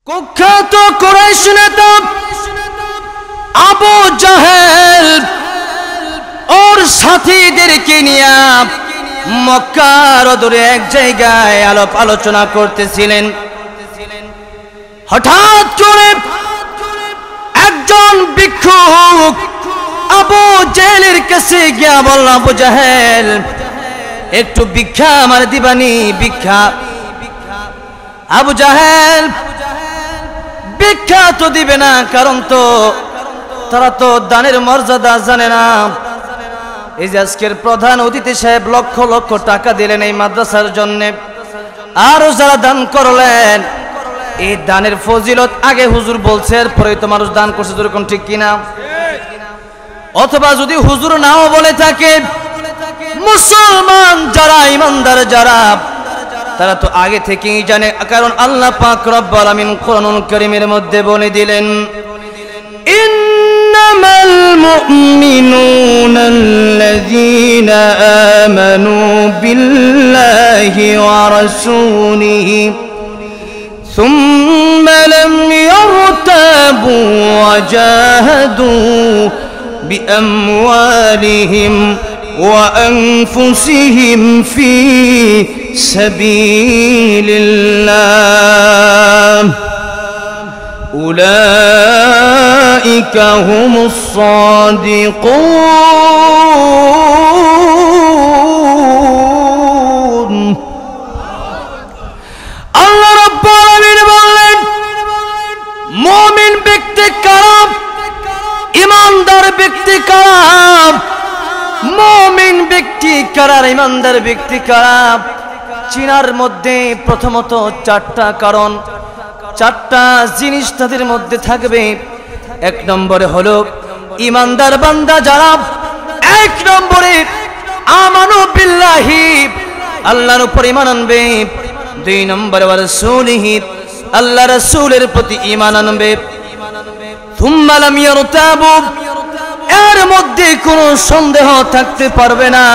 কুখ্যাত কুরাইশ নেতা আবু জাহেল ওর সাথীদেরকে নিয়ে মক্কার অদূরে এক জায়গায় আলাপ আলোচনা করতেছিলেন। হঠাৎ করে একজন ভিক্ষুক আবু জাহেলের কাছে গিয়া বলল, আবু জাহেল একটু ভিক্ষা আমার দিবানি, ভিক্ষা। আবু জাহেল ভিক্ষা তো দিবে না, কারণ তো তারা তো দানের মর্যাদা জানে না। এই যে আজকের প্রধান অতিথি সাহেব লক্ষ লক্ষ টাকা দিলেন এই মাদ্রাসার জন্য, আরো যারা দান করলেন, এই দানের ফজিলত আগে হুজুর বলছে, এরপরে তো মানুষ দান করছে, যেরকম ঠিক কিনা? অথবা যদি হুজুর নাও বলে থাকে, মুসলমান যারা ইমানদার যারা তারা তো আগে থেকেই জানে, কারণ আল্লাহ পাক রব্বুল আলামিন কোরআনুল কারীমের মধ্যে বলে দিলেন, ইন্নামাল মুমিনুনা আল্লাযীনা আমানু বিল্লাহি ওয়া রাসূলিহি সুম্মা লাম ইয়ারতাবু ওয়া জাহাদু বিআমওয়ালিহিম وأنفسهم في سبيل الله أولئك هم الصادقون الله رب العالمين বলেন, মুমিন ব্যক্তি কারা, ঈমানদার ব্যক্তি কারা, মুমিন ব্যক্তি কারা, ঈমানদার ব্যক্তি কারা, চিনার মধ্যে প্রথমত চারটা কারণ, চারটা জিনিস তাদের মধ্যে থাকবে। এক নম্বরে হলো ঈমানদার বান্দা যারা, এক নম্বরে আমানু বিল্লাহি, আল্লাহর উপর ঈমান আনবে। দুই নম্বরে ওয়া রাসূলিহি, আল্লাহ রাসূলের প্রতি ঈমান আনবে। সুম্মা লাম ইয়ারতাবু, এর মধ্যে কোনো সন্দেহ থাকতে পারবে না।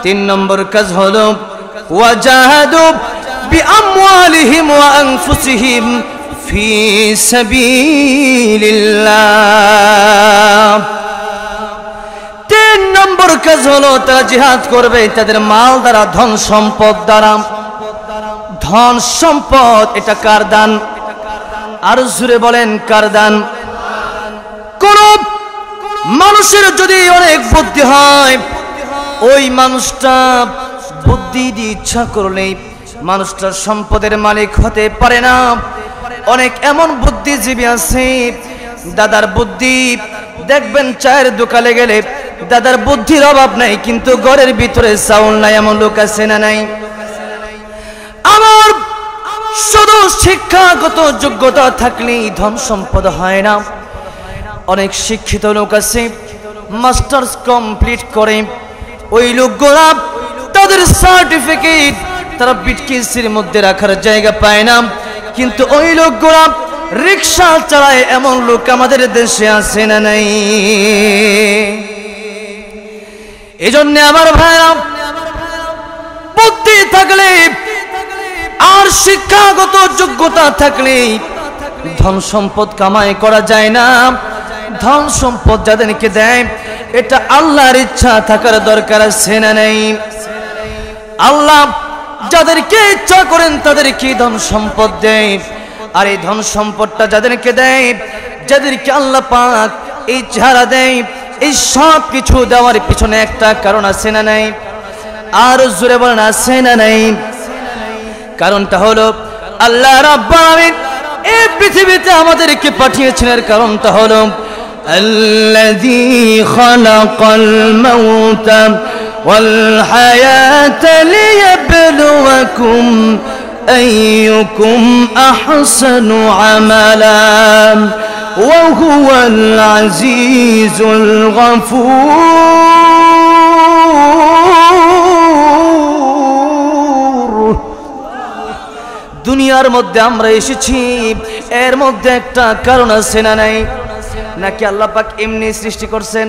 তিন নম্বর কাজ হলো ওয়াজাহাদু বিআমওয়ালিহিম ওয়া আনফুসিহিম ফি সাবিলিল্লাহ। তিন নম্বর কাজ হলো তারা জিহাদ করবে তাদের মাল দ্বারা, ধন সম্পদ দ্বারা। ধন সম্পদ এটা কার দান? আর জোরে বলেন, কার দান? কোন মানুষের যদি অনেক বুদ্ধি হয়, ওই মানুষটা বুদ্ধি দিয়ে ইচ্ছা করলেই মানুষটা সম্পদের মালিক হতে পারে না। অনেক এমন বুদ্ধিজীবী আছে, দাদার বুদ্ধি দেখবেন চায়ের দোকানে গেলে দাদার বুদ্ধির অভাব নাই, কিন্তু ঘরের ভিতরে চাউল নাই, এমন লোক আছে না নাই? আমার শুধু শিক্ষাগত যোগ্যতা থাকলেই ধন সম্পদ হয় না। অনেক শিক্ষিত লোক আছে, মাস্টার্স কমপ্লিট করে, ওই লোকগুলা তাদের সার্টিফিকেট তারা বিটকেসের মধ্যে রাখার জায়গা পায় না, কিন্তু ওই লোকগুলা রিক্সা চালায়, এমন লোক আমাদের দেশে আছে না নাই? এজন্য আমার ভাইরা, বুদ্ধি থাকলে আর শিক্ষাগত যোগ্যতা থাকলে ধন সম্পদ কামাই করা যায় না। ধন সম্পদ যাদেরকে দেয় এটা আল্লাহর ইচ্ছা থাকার দরকার আছে না নাই? আল্লাহ যাদেরকে ইচ্ছা করেন তাদেরকে ধন সম্পদ দেয়, আর এই ধন সম্পদটা যাদেরকে দেয়, যাদেরকে আল্লাহ পাক এই ছাড়া দেয়, এই সব কিছু দেওয়ার পিছনে একটা কারণ আছে না নাই? আর জোরে বলেন, আছে না নাই? কারণটা হলো আল্লাহ রাব্বুল আলামিন এই পৃথিবীতে আমাদেরকে পাঠিয়েছেন, এর কারণটা হলো الذي خلق الموت والحياة ليبلوكم أيكم أحسن عملا وهو العزيز الغفور। দুনিয়ার মধ্যে আমরা এসেছি, এর মধ্যে একটা কারণ আছে না নাই? নাকি আল্লাহ পাক এমনি সৃষ্টি করছেন?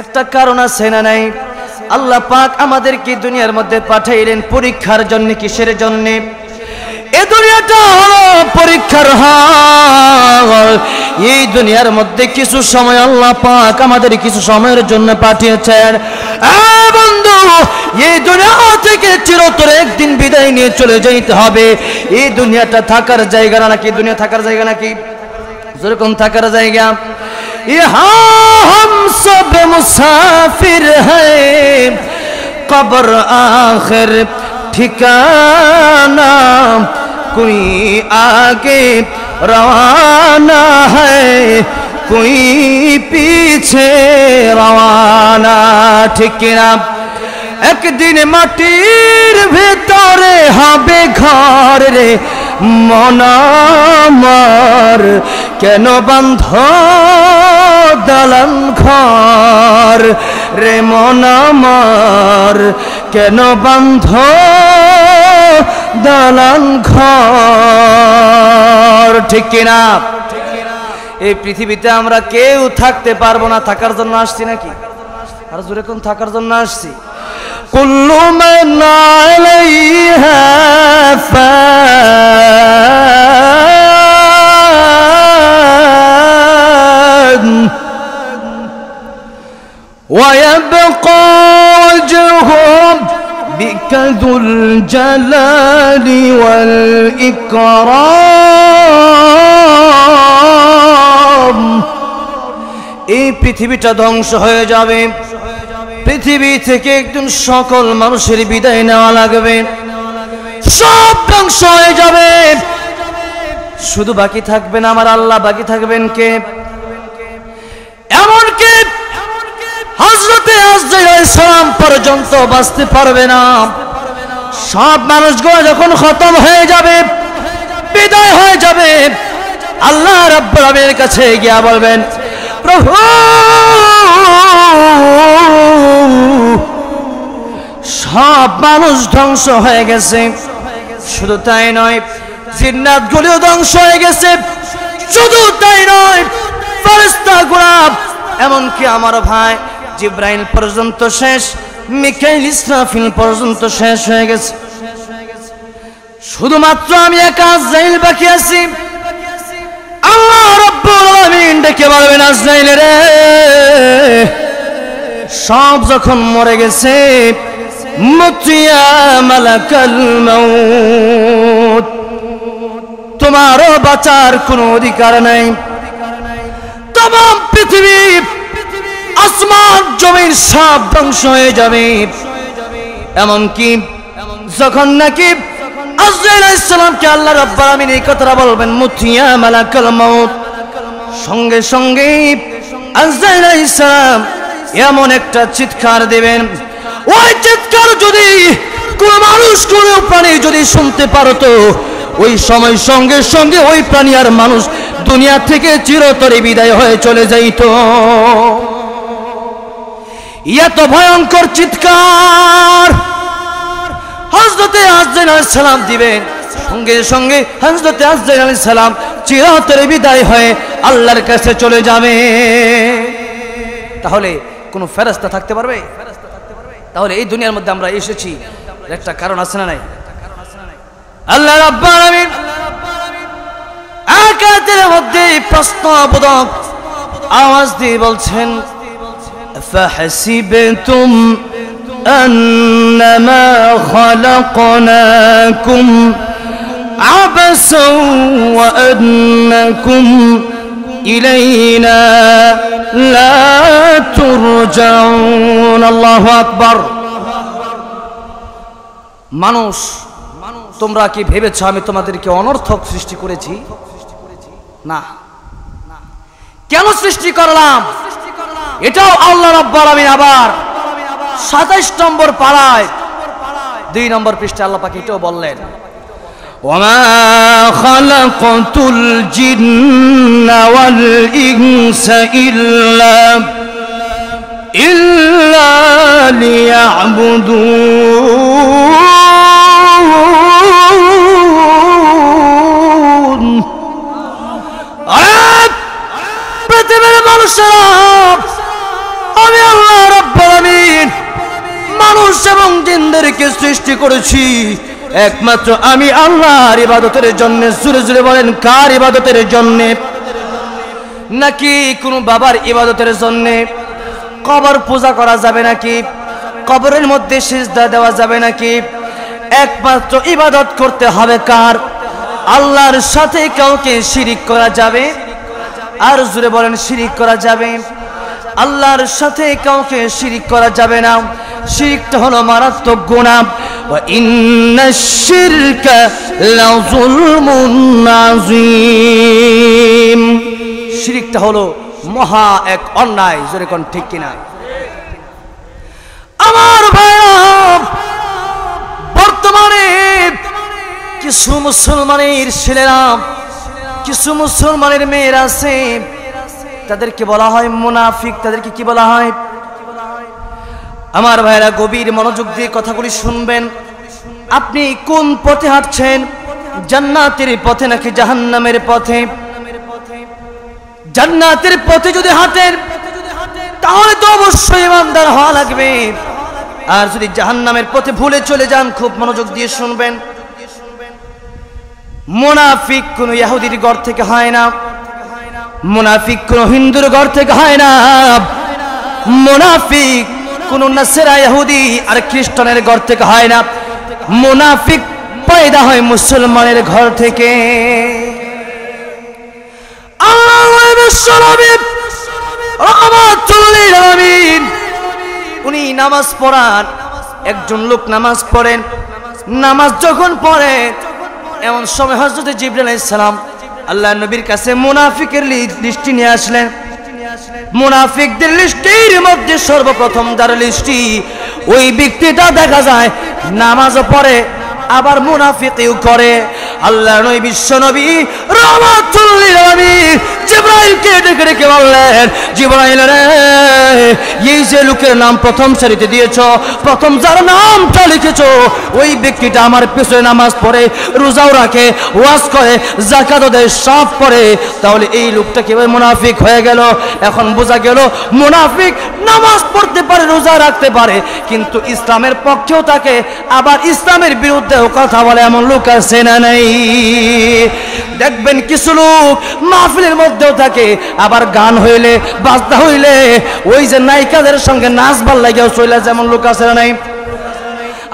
একটা কারণ আছে না নাই? আল্লাহ পাক আমাদেরকে দুনিয়ার মধ্যে পাঠাইলেন পরীক্ষার জন্য। কিসের জন্য? এই দুনিয়াটা হলো পরীক্ষার হাল। এই দুনিয়ার মধ্যে কিছু সময় আল্লাহ পাক আমাদের কিছু সময়ের জন্য পাঠিয়েছেন। বন্ধু, এই দুনিয়া থেকে চিরতরে একদিন বিদায় নিয়ে চলে যেতে হবে। এই দুনিয়াটা থাকার জায়গা না, নাকি দুনিয়া থাকার জায়গা নাকি? যেরকম থাকার জায়গা, यहाँ हम सब मुसाफिर हैं, कब्र आखिर ठिकाना, कोई आगे रवाना है, कोई पीछे रवाना। ठीक ना? একদিন মাটির ভেতরে হবে ঘর রে মন আমার, কেন বান্ধ দালান ঘর রে মন আমার, কেন বান্ধ দালান ঘর। ঠিক কিনা? এই পৃথিবীতে আমরা কেউ থাকতে পারবো না, থাকার জন্য আসছি নাকি? আর জোরে কোন থাকার জন্য আসছি? কুল্লু মান আলাইহা ফান ওয়া ইয়াবকা ওয়াজহু বিকা যুল জালালি ওয়াল ইকরাম। এই পৃথিবীটা ধ্বংস হয়ে যাবে, পৃথিবী থেকে একদম সকল মানুষের বিদায় নেওয়া লাগবে, সব ধ্বংস হয়ে যাবে, শুধু বাকি থাকবেন আমার আল্লাহ। বাকি থাকবেন কে? এমনকি হযরতে আজরাইল আলাইহিস সালাম পর্যন্ত বাঁচতে পারবে না। সব মানুষগুলো যখন খতম হয়ে যাবে, বিদায় হয়ে যাবে, আল্লাহ রাব্বুল আলামিনের কাছে গিয়ে বলবেন, প্রভু সব মানুষ ধ্বংস হয়ে গেছে। শুধু তাই নয়, জিন্নাতগুলিও ধ্বংস হয়ে গেছে। শুধু তাই নয়, ফেরেশতাগুলো, এমনকি আমার ভাই জিবরাইল পর্যন্ত শেষ, মিকাইল ইসরাফিল পর্যন্ত শেষ হয়ে গেছে। শুধুমাত্র আমি একা আজরাইল বাকি আছি। আল্লাহ রাব্বুল আলামিন ডেকে বলবেন, আজরাইল রে, সব যখন মরে গেছে, মুতিয়া মালাকাল মাউত, তোমারও বাঁচার কোনো অধিকার নাই। তমাম পৃথিবী, আসমান জমিন সব ধ্বংস হয়ে যাবে। এমনকি যখন নাকি আজরাইল আলাইহিস সালামকে আল্লাহ রাব্বুল আলামিন এই কথাটা বলবেন, মুতিয়া মালাকাল মাউত, সঙ্গে সঙ্গে আজরাইল আলাইহিস সালাম এমন একটা চিৎকার দেবেন, ওই চিৎকার যদি কোন মানুষ কোন প্রাণী যদি শুনতে পারতো, ওই সময় সঙ্গে সঙ্গে ওই প্রাণী আর মানুষ দুনিয়া থেকে চিরতরে বিদায় হয়ে চলে যাইত। এত ভয়ঙ্কর চিৎকার হযরতে আজরাইল আলাইহিস সালাম দিবেন। সঙ্গে সঙ্গে হযরতে আজরাইল আলাইহিস সালাম চিরতরে বিদায় হয়ে আল্লাহর কাছে চলে যাবে। তাহলে কোন ফেরেশতা থাকতে পারবে? তাহলে এই দুনিয়ার মধ্যে আমরা এসেছি একটা কারণ আছে না নাই? আল্লাহ রাব্বুল আলামিন আয়াতের মধ্যে প্রশ্নবোধক আওয়াজ দিয়ে বলছেন, ফাহসিবতুম আন্নামা খালাকনাকুম আবাসাও ওয়া আন্নাকুম ইলাইনা লা তুরজাউন। আল্লাহু আকবার। মানুষ, তোমরা কি ভেবেছ আমি তোমাদেরকে অনর্থক সৃষ্টি করেছি? না। কেন সৃষ্টি করলাম? এটাও আল্লাহ রাব্বুল আলামিন আবার 27 নম্বর পারায় 2 নম্বর পৃষ্ঠায় আল্লাহ পাক এটাও বললেন, ওয়ামা খালাকতুল জিন্না ওয়াল ইনসা ইল্লা লিয়াবুদুন। পৃথিবীর মানুষেরা, আমি আল্লাহ রাব্বুল আলামিন মানুষ এবং জিনদেরকে সৃষ্টি করেছি একমাত্র আমি আল্লাহর ইবাদতের জন্য। জোরে জোরে বলেন, কার ইবাদতের জন্য? নাকি কোনো বাবার ইবাদতের জন্য? কবর পূজা করা যাবে নাকি? কবরের মধ্যে সিজদা দেওয়া যাবে নাকি? একমাত্র ইবাদত করতে হবে কার? আল্লাহর সাথে কাউকে শিরিক করা যাবে? আর জোরে বলেন, শিরিক করা যাবে? আল্লাহর সাথে কাউকে শিরিক করা যাবে না। শিরকটা হলো মারাত্মক গুনাহ। ওয়া ইন্নাশ শিরকা লাযুলমুন আযীম। শিরকটা হলো মহা এক অন্যায়। জোরে কোন ঠিক কিনা? আমার ভাইরা, বর্তমানে কিছু মুসলমানের ছেলেরা, কিছু মুসলমানের মেয়েরা আছে, তাদেরকে বলা হয় মুনাফিক। তাদেরকে কি বলা হয়? আমার ভাইরা, গভীর মনোযোগ দিয়ে কথাগুলি শুনবেন। আপনি কোন পথে হাঁটছেন? জান্নাতের পথে নাকি জাহান্নামের পথে? জান্নাতের পথে যদি হাঁটেন তাহলে তো অবশ্যই ইমানদার হওয়া লাগবে। আর যদি জাহান্নামের পথে ভুলে চলে যান, খুব মনোযোগ দিয়ে শুনবেন, মুনাফিক কোন ইহুদির ঘর থেকে হয় না, মুনাফিক কোন হিন্দুর ঘর থেকে হয় না, মুনাফিক কোন নাসরা ইহুদি আর খ্রিস্টানের ঘর থেকে হয় না। মুনাফিক পয়দা হয় মুসলমানের ঘর থেকে। উনি নামাজ পড়ান, একজন লোক নামাজ পড়েন। নামাজ যখন পড়ে এমন সময় হযরত জিবরাইল আলাইহিস সালাম আল্লাহ নবীর কাছে মুনাফিকের লিস্টি নিয়ে আসলেন। মুনাফিকদের লিস্টির মধ্যে সর্বপ্রথম যার লিস্টি, ওই ব্যক্তিটা দেখা যায় নামাজও পড়ে আবার মুনাফিকিও করে। আল্লাহ নবী বিশ্ব নবী রাহমাতুল লিল আলামিন জিবরাইলকে ডেকে ডেকে বললেন, জিবরাইল রে, এই যে লোকের নাম প্রথম সারিতে দিয়েছো, প্রথম যার নামটা লিখেছো, ওই ব্যক্তিটা আমার পিছনে নামাজ পড়ে, রোজাও রাখে, ওয়াজ করে, যাকাতও দেয়, সব করে, তাহলে এই লোকটা কিভাবে মুনাফিক হয়ে গেল? এখন বোঝা গেল মুনাফিক নামাজ পড়তে পারে, রোজা রাখতে পারে, কিন্তু ইসলামের পক্ষেও থাকে, আবার ইসলামের বিরুদ্ধেও কথা বলে। এমন লোক আছে না নাই? দেখবেন কিছু লোক মাহফিলের মধ্যেও থাকে, আবার গান হইলে, বাজনা হইলে ওই যে নায়িকাদের সঙ্গে নাচবার লাগেও চলে, যেমন লোক আছে না নাই?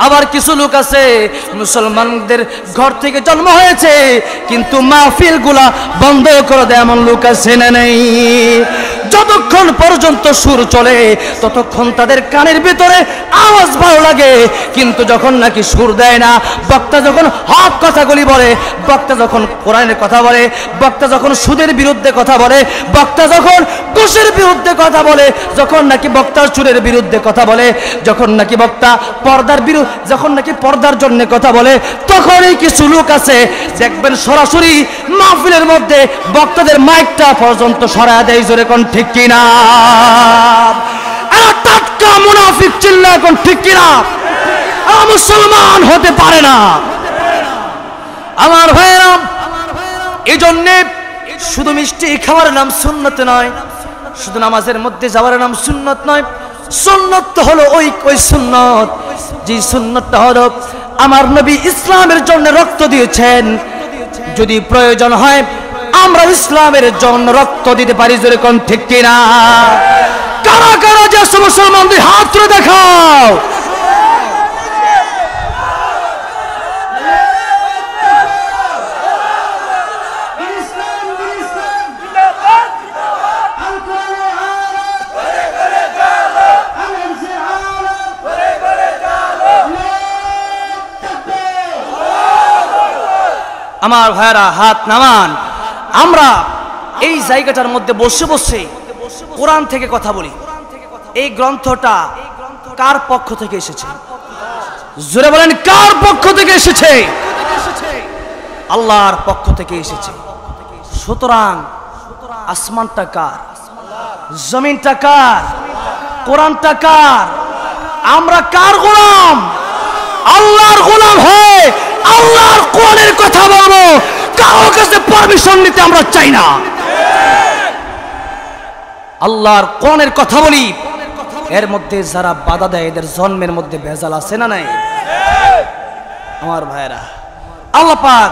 আবার কিছু লোক আছে মুসলমানদের ঘর থেকে জন্ম হয়েছে, কিন্তু মাহফিল গুলা বন্ধ করে দেয়, এমন লোক আছে না নাই? যতক্ষণ পর্যন্ত সুর চলে ততক্ষণ তাদের কানের ভিতরে আওয়াজ ভালো লাগে, কিন্তু যখন নাকি সুর দেয় না, বক্তা যখন হক কথাগুলি বলে, বক্তা যখন কোরআনের কথা বলে, বক্তা যখন সুদের বিরুদ্ধে কথা বলে, বক্তা যখন ঘুষের বিরুদ্ধে কথা বলে, যখন নাকি বক্তা চুরের বিরুদ্ধে কথা বলে, যখন নাকি বক্তা পর্দার যখন নাকি পর্দার জন্য কথা বলে, তখনই কিছু লোক আছে দেখবেন সরাসরি মাহফিলের মধ্যে বক্তাদের মাইকটা পর্যন্ত সরায় দেয়। জোরে কোন ঠিক কিনা? টাটকা মুনাফিক চিল্লা এখন ঠিক কিনা? মুসলমান হতে পারে না। আমার ভাইরা, এই জন্যে শুধু মিষ্টি খাওয়ার নাম সুন্নত নয়, শুধু নামাজের মধ্যে যাওয়ার নাম সুন্নত নয়। সুন্নত হলো ওই সুন্নত, যে সুন্নতটা হলো আমার নবী ইসলামের জন্য রক্ত দিয়েছেন। যদি প্রয়োজন হয় আমরা ইসলামের জন্য রক্ত দিতে পারি। জোরে কোন ঠিক কিনা? কারা কারা যে মুসলমানদের হাত তুলে দেখাও। আমার ভাইরা হাত নামান। আমরা এই জায়গাটার মধ্যে বসে বসে কোরআন থেকে কথা বলি। এই গ্রন্থটা কার পক্ষ থেকে এসেছে? জোরে বলেন, কার পক্ষ থেকে এসেছে? আল্লাহর পক্ষ থেকে এসেছে। সুতরাং আসমানটা কার? জমিনটা কার? কোরআনটা কার? আমরা কার গোলাম? আল্লাহর গোলাম হয়ে আল্লাহর কোরআনের কথা বলবো, কারোর কাছে পারমিশন নিতে আমরা চাই না। আল্লাহর কোরআনের কথা বলি, এর মধ্যে যারা বাধা দেয় এদের জন্মের মধ্যে ভেজাল আছে না নাই? আমার ভাইরা, আল্লাহ পাক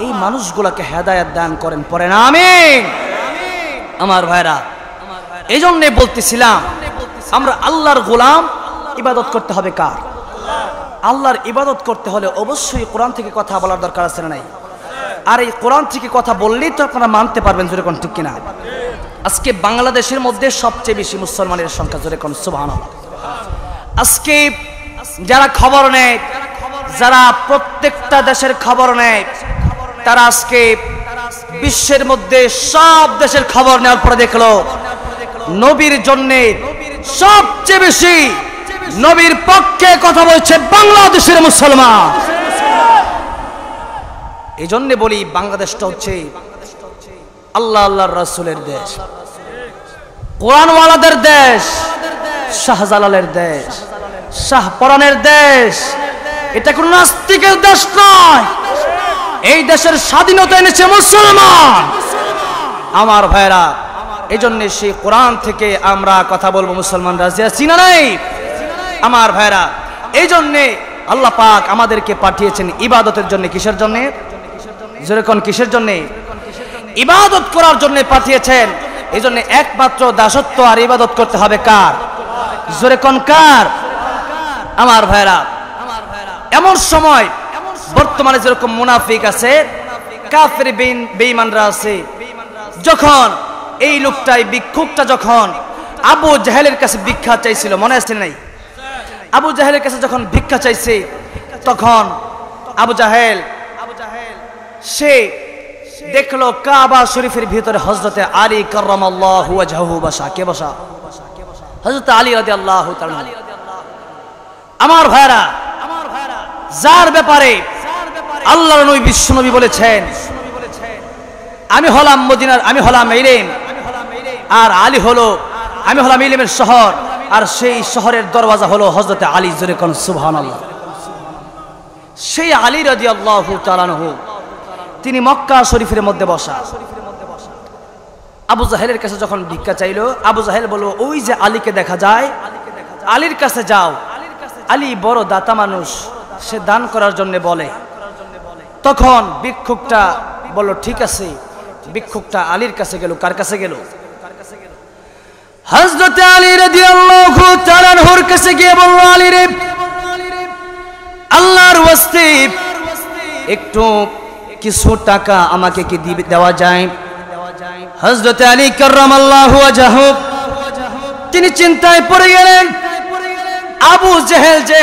এই মানুষগুলোকে হেদায়েত দান করেন, পড়েন আমিন। আমার ভাইরা, এই জন্যে বলতেছিলাম আমরা আল্লাহর গোলাম, ইবাদত করতে হবে কার? আল্লাহর ইবাদত করতে হলে অবশ্যই কোরআন থেকে কথা বলার দরকার আছে না নাই? আর এই কোরআন থেকে কথা বললেই তো আপনারা মানতে পারবেন, জোরে কোন ঠিক কিনা? আজকে বাংলাদেশের মধ্যে সবচেয়ে বেশি মুসলমানের সংখ্যা, জোরে কোন সুবহানাল্লাহ। আজকে যারা খবর নেয়, যারা প্রত্যেকটা দেশের খবর নেয়, তারা আজকে বিশ্বের মধ্যে সব দেশের খবর নেওয়ার পরে দেখলো নবীর জন্য সবচেয়ে বেশি নবীর পক্ষে কথা বলছে বাংলাদেশের মুসলমান। এই জন্য বলি বাংলাদেশটা হচ্ছে আল্লাহ আল্লাহর রাসূলের দেশ, কোরআনওয়ালাদের দেশ, শাহজালালের দেশ, শাহপরানের দেশ। এটা কোন নাস্তিকের দেশ নয়। এই দেশের স্বাধীনতা এনেছে মুসলমান। আমার ভাইরা, এই জন্য সেই কোরআন থেকে আমরা কথা বলবো, মুসলমান রাজি আছি না নাই? আমার ভাইরা, এই জন্যে আল্লাহ পাক আমাদেরকে পাঠিয়েছেন ইবাদতের জন্য। কিসের জন্য? যেরকম কিসের জন্য? ইবাদত করার জন্য পাঠিয়েছেন। এই জন্য একমাত্র দাসত্ব আর ইবাদত করতে হবে কার? যেরকম কার? আমার ভাইরা, এমন সময় বর্তমানে যেরকম মুনাফিক আছে, কাফের বেঈমানরা আছে, যখন এই লোকটাই ভিক্ষুকটা যখন আবু জাহেলের কাছে ভিক্ষা চাইছিল, মনে আছে নাই? আবু জাহেলের কাছে যখন ভিক্ষা চাইছে, তখন আবু জাহেল সে দেখলো কাবা শরীফের ভিতরে হযরতে আলী কাররামাল্লাহু ওয়াজহু বসা। কে বসা? হযরত আলী রাদিয়াল্লাহু তাআলা। আমার ভাইরা, যার ব্যাপারে আল্লাহর নবী বিশ্বনবী বলেছেন, আমি হলাম মদিনার, আমি হলাম ইলম, আর আলী হলো, আমি হলাম ইলমের শহর, আর সেই শহরের দরওয়াজা হলো হযরতে আলী। জোরে কোন সুবহানাল্লাহ। সেই আলী রাদিয়াল্লাহু তাআলা আনহু তিনি মক্কা শরীফের মধ্যে বসা। আবু জাহেলের কাছে যখন ভিক্ষা চাইলো, আবু জাহেল বলল, ওই যে আলীকে দেখা যায়, আলীর কাছে যাও, আলী বড় দাতা মানুষ, সে দান করার জন্য বলে। তখন ভিক্ষুকটা বলল, ঠিক আছে। ভিক্ষুকটা আলীর কাছে গেল। কার কাছে গেল? হযরত আলী রাদিয়াল্লাহু তাআলা আনহুর কাছে গিয়ে বলল, আলী রে, আল্লাহর ওয়াস্তে একটু কিছু টাকা আমাকে কি দেওয়া যায়? হযরত আলী কাররামাল্লাহু ওয়াজহু তিনি চিন্তায় পড়ে গেলেন। আবু জাহেল যে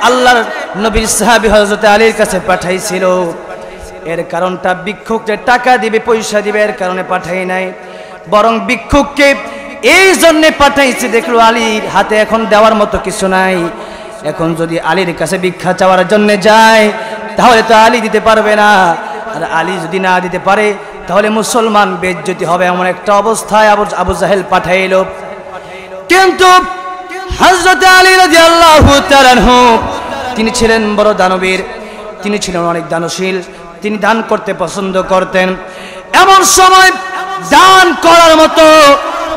আল্লাহর নবীর সাহাবী হযরত আলীর কাছে পাঠাইছিল, এর কারণটা ভিক্ষুককে টাকা দিবে, পয়সা দিবে, এর কারণে পাঠাই নাই, বরং ভিক্ষুককে এই জন্য পাঠাইছে, দেখলো আলীর হাতে এখন দেওয়ার মতো কিছু নাই। এখন যদি আলীর কাছে ভিক্ষা চাওয়ার জন্য যায়, তাহলে তো আলী দিতে পারবে না, আর আলী যদি না দিতে পারে তাহলে মুসলমান বেইজ্জতি হবে। এমন একটা অবস্থায় আবু জাহেল পাঠাইল। কিন্তু হযরত আলী রাদিয়াল্লাহু তাআলা আনহু তিনি ছিলেন বড় দানবীর, তিনি ছিলেন অনেক দানশীল, তিনি দান করতে পছন্দ করতেন। এমন সময় দান করার মতো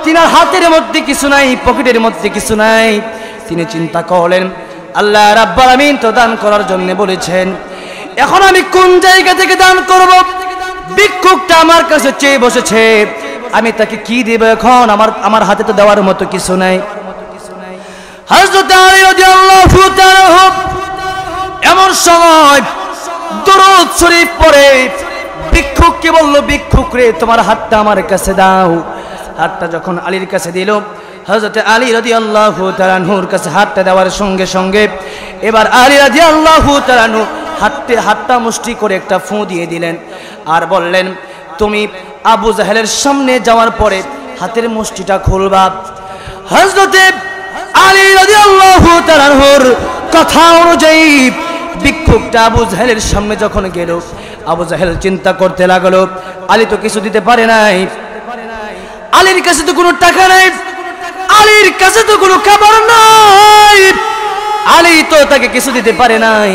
তিনার হাতের মধ্যে কিছু নাই, পকেটের মধ্যে কিছু নাই। তিনি চিন্তা করলেন, আল্লাহ রাব্বুল আমিন তো দান করার জন্য বলেছেন, এখন আমি কোন জায়গা থেকে দান করব? ভিক্ষুকটা আমার কাছে চেয়ে বসেছে, আমি তাকে কি দেব? এখন আমার হাতে তো দেওয়ার মতো কিছু নাই। হযরত আলী রাদিয়াল্লাহু তাআলা এমন সময় দরুদ শরীফ পড়ে ভিক্ষুককে বলল, ভিক্ষুক রে, তোমার হাতটা আমার কাছে দাও। হাতটা যখন আলীর কাছে দিল, হযরত আলী রাদিয়াল্লাহু তাআলা আনহুর কাছে হাতটা দেওয়ার সঙ্গে সঙ্গে এবার আলী রাদিয়াল্লাহু তাআলা আনহু হাতটা মুষ্টি করে একটা ফু দিয়ে দিলেন, আর বললেন, তুমি আবু জাহেলের সামনে যাওয়ার পরে হাতের মুষ্টিটা খুলবা। হযরত আলী রাদিয়াল্লাহু তাআলা আনহুর কথা অনুযায়ী ভিক্ষুকটা আবু জাহেলের সামনে যখন গেল, আবু জাহেল চিন্তা করতে লাগলো, আলী তো কিছু দিতে পারে নাই, আলীর কাছে তো কোনো টাকা নাই, আলীর কাছে তো কোনো খাবার নাই, আলী তো তাকে কিছু দিতে পারে নাই।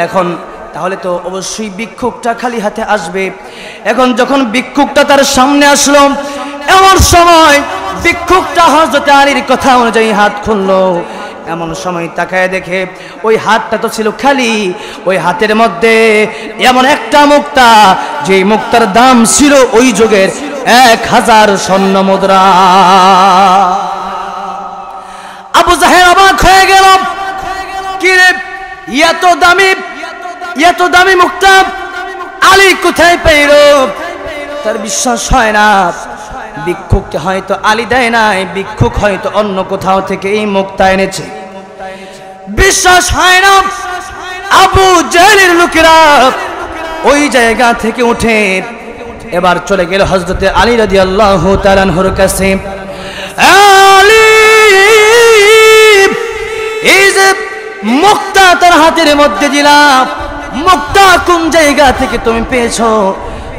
এখন তাহলে তো অবশ্যই ভিক্ষুকটা খালি হাতে আসবে। এখন যখন ভিক্ষুকটা তার সামনে আসলো, এমন সময় ভিক্ষুকটা হযরত আলীর কথা অনুযায়ী হাত খুললো, এমন সময় তাকায় দেখে ওই হাতটা তো ছিল খালি, ওই হাতের মধ্যে এমন একটা মুক্তা, যে মুক্তার দাম ছিল ওই যুগের 1000 স্বর্ণ মুদ্রা। আবু জাহেল অবাক হয়ে গেল, কি রে এত দামি মুক্তা আলী কোথায় পেল? তার বিশ্বাস হয় না, ভিক্ষুককে হয়তো আলী দেয় নাই, ভিক্ষুক হয়তো অন্য কোথাও থেকে এই মুক্তা এনেছে। বিশ্বাস হয় না। আবু জাহেলের লোকেরা ওই জায়গা থেকে উঠে এবার চলে গেল হযরতে আলী রাদিয়াল্লাহু তাআলা আনহুর কাছে। আলী, এই যে মুক্তা তার হাতের মধ্যে দিলাম, মুক্তা কোন জায়গা থেকে তুমি পেয়েছো?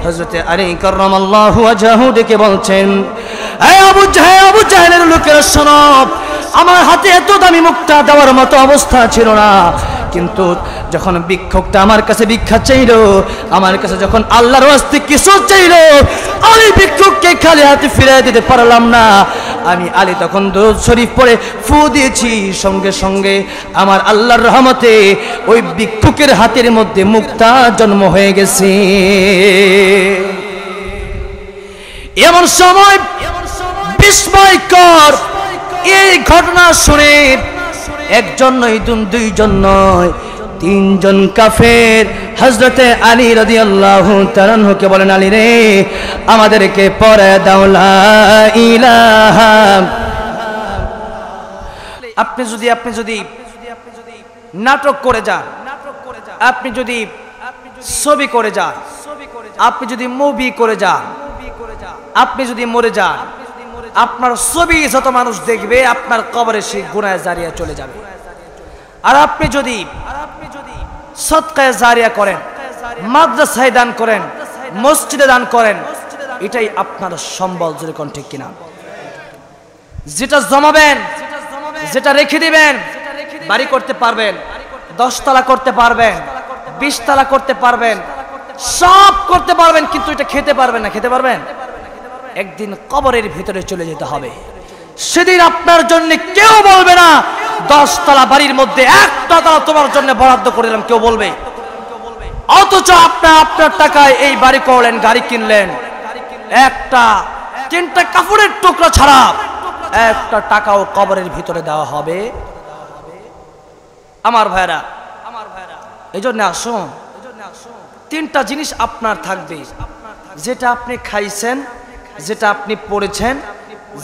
হযরতে আলী কাররামাল্লাহু ওয়াজহু ডেকে বলছেন, এই আবু জাহেলের লোকেরা শোনো, আমার হাতে এত দামি মুক্তা দেওয়ার মতো অবস্থা ছিল না, কিন্তু যখন ভিক্ষুকটা আমার কাছে ভিক্ষা চাইল, আমার কাছে যখন আল্লাহর ওয়াস্তে কিছু চাইল, আমি ভিক্ষুককে খালি হাতে ফিরিয়ে দিতে পারলাম না। আমি আলী তখন দুরূদ শরীফ পড়ে ফু দিয়েছি, সঙ্গে সঙ্গে আমার আল্লাহর রহমতে ওই ভিক্ষুকের হাতের মধ্যে মুক্তা জন্ম হয়ে গেছে। এমন সময় বিস্ময়কর এই ঘটনা শুনে একজন নয়, দুইজন নয়, 3 জন কাফের হযরতে আলী রাদিয়াল্লাহু তাআলা আনহুকে বলেন, আলী রে, আমাদেরকে পড়ে দাও লা ইলাহা। আপনি যদি নাটক করে যান, আপনি যদি ছবি করে যান, আপনি যদি মুভি করে যান, আপনি যদি মরে যান, আপনার ছবি যত মানুষ দেখবে আপনার কবরে সেই গুনাহ জারিয়া চলে যাবে। আর আপনি যদি সদকায়ে জারিয়া করেন, মাদ্রাসায় দান করেন, মসজিদে দান করেন, এটাই আপনার সম্বল। যদি কোন ঠিক কিনা? যেটা জমাবেন, যেটা রেখে দিবেন, বাড়ি করতে পারবেন, 10 তলা করতে পারবেন, 20 তলা করতে পারবেন, সব করতে পারবেন, কিন্তু এটা খেতে পারবেন না। খেতে পারবেন? একদিন কবরের ভিতরে চলে যেতে হবে। সেদিন আপনার জন্য কেউ বলবে না 10 তলা বাড়ির মধ্যে 1টা তলা তোমার জন্য বরাদ্দ করে দিলাম, কেউ বলবে? অথচ আপনার টাকায় এই বাড়ি করলেন, গাড়ি কিনলেন, 3টা কাপড়ের টুকরা ছাড়া 1টা টাকাও কবরের ভিতরে দেওয়া হবে। আমার ভাইরা, এই জন্য আসুন, 3টা জিনিস আপনার থাকবে, যেটা আপনি খাইছেন, যেটা আপনি পড়েছেন,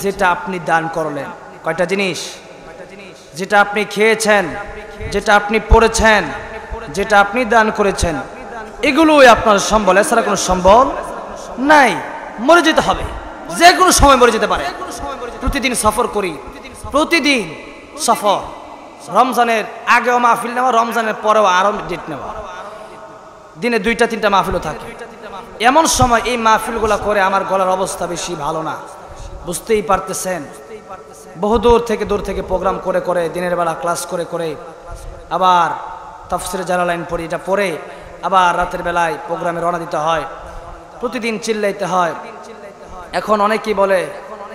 যেটা আপনি দান করলেন। কয়টা জিনিস? যেটা আপনি খেয়েছেন, যেটা আপনি পড়েছেন, যেটা আপনি দান করেছেন, এগুলোই আপনার সম্বল। এছাড়া কোনো সম্বল নাই। মরে যেতে হবে, যে কোনো সময় মরে যেতে পারে। প্রতিদিন সফর করি, প্রতিদিন সফর, রমজানের আগেও মাহফিল নেওয়া, রমজানের পরেও আরো ডেট নেওয়া, দিনে 2টা-3টা মাহফিলও থাকে। এমন সময় এই মাহফিলগুলো করে আমার গলার অবস্থা বেশি ভালো না, বুঝতেই পারতেছেন। বহু দূর থেকে প্রোগ্রাম করে করে, দিনের বেলা ক্লাস করে করে, আবার তাফসিরে জালালাইন পড়ি, এটা পড়ে আবার রাতের বেলায় প্রোগ্রামে রওনা দিতে হয়, প্রতিদিন চিল্লাইতে হয়। এখন অনেকেই বলে,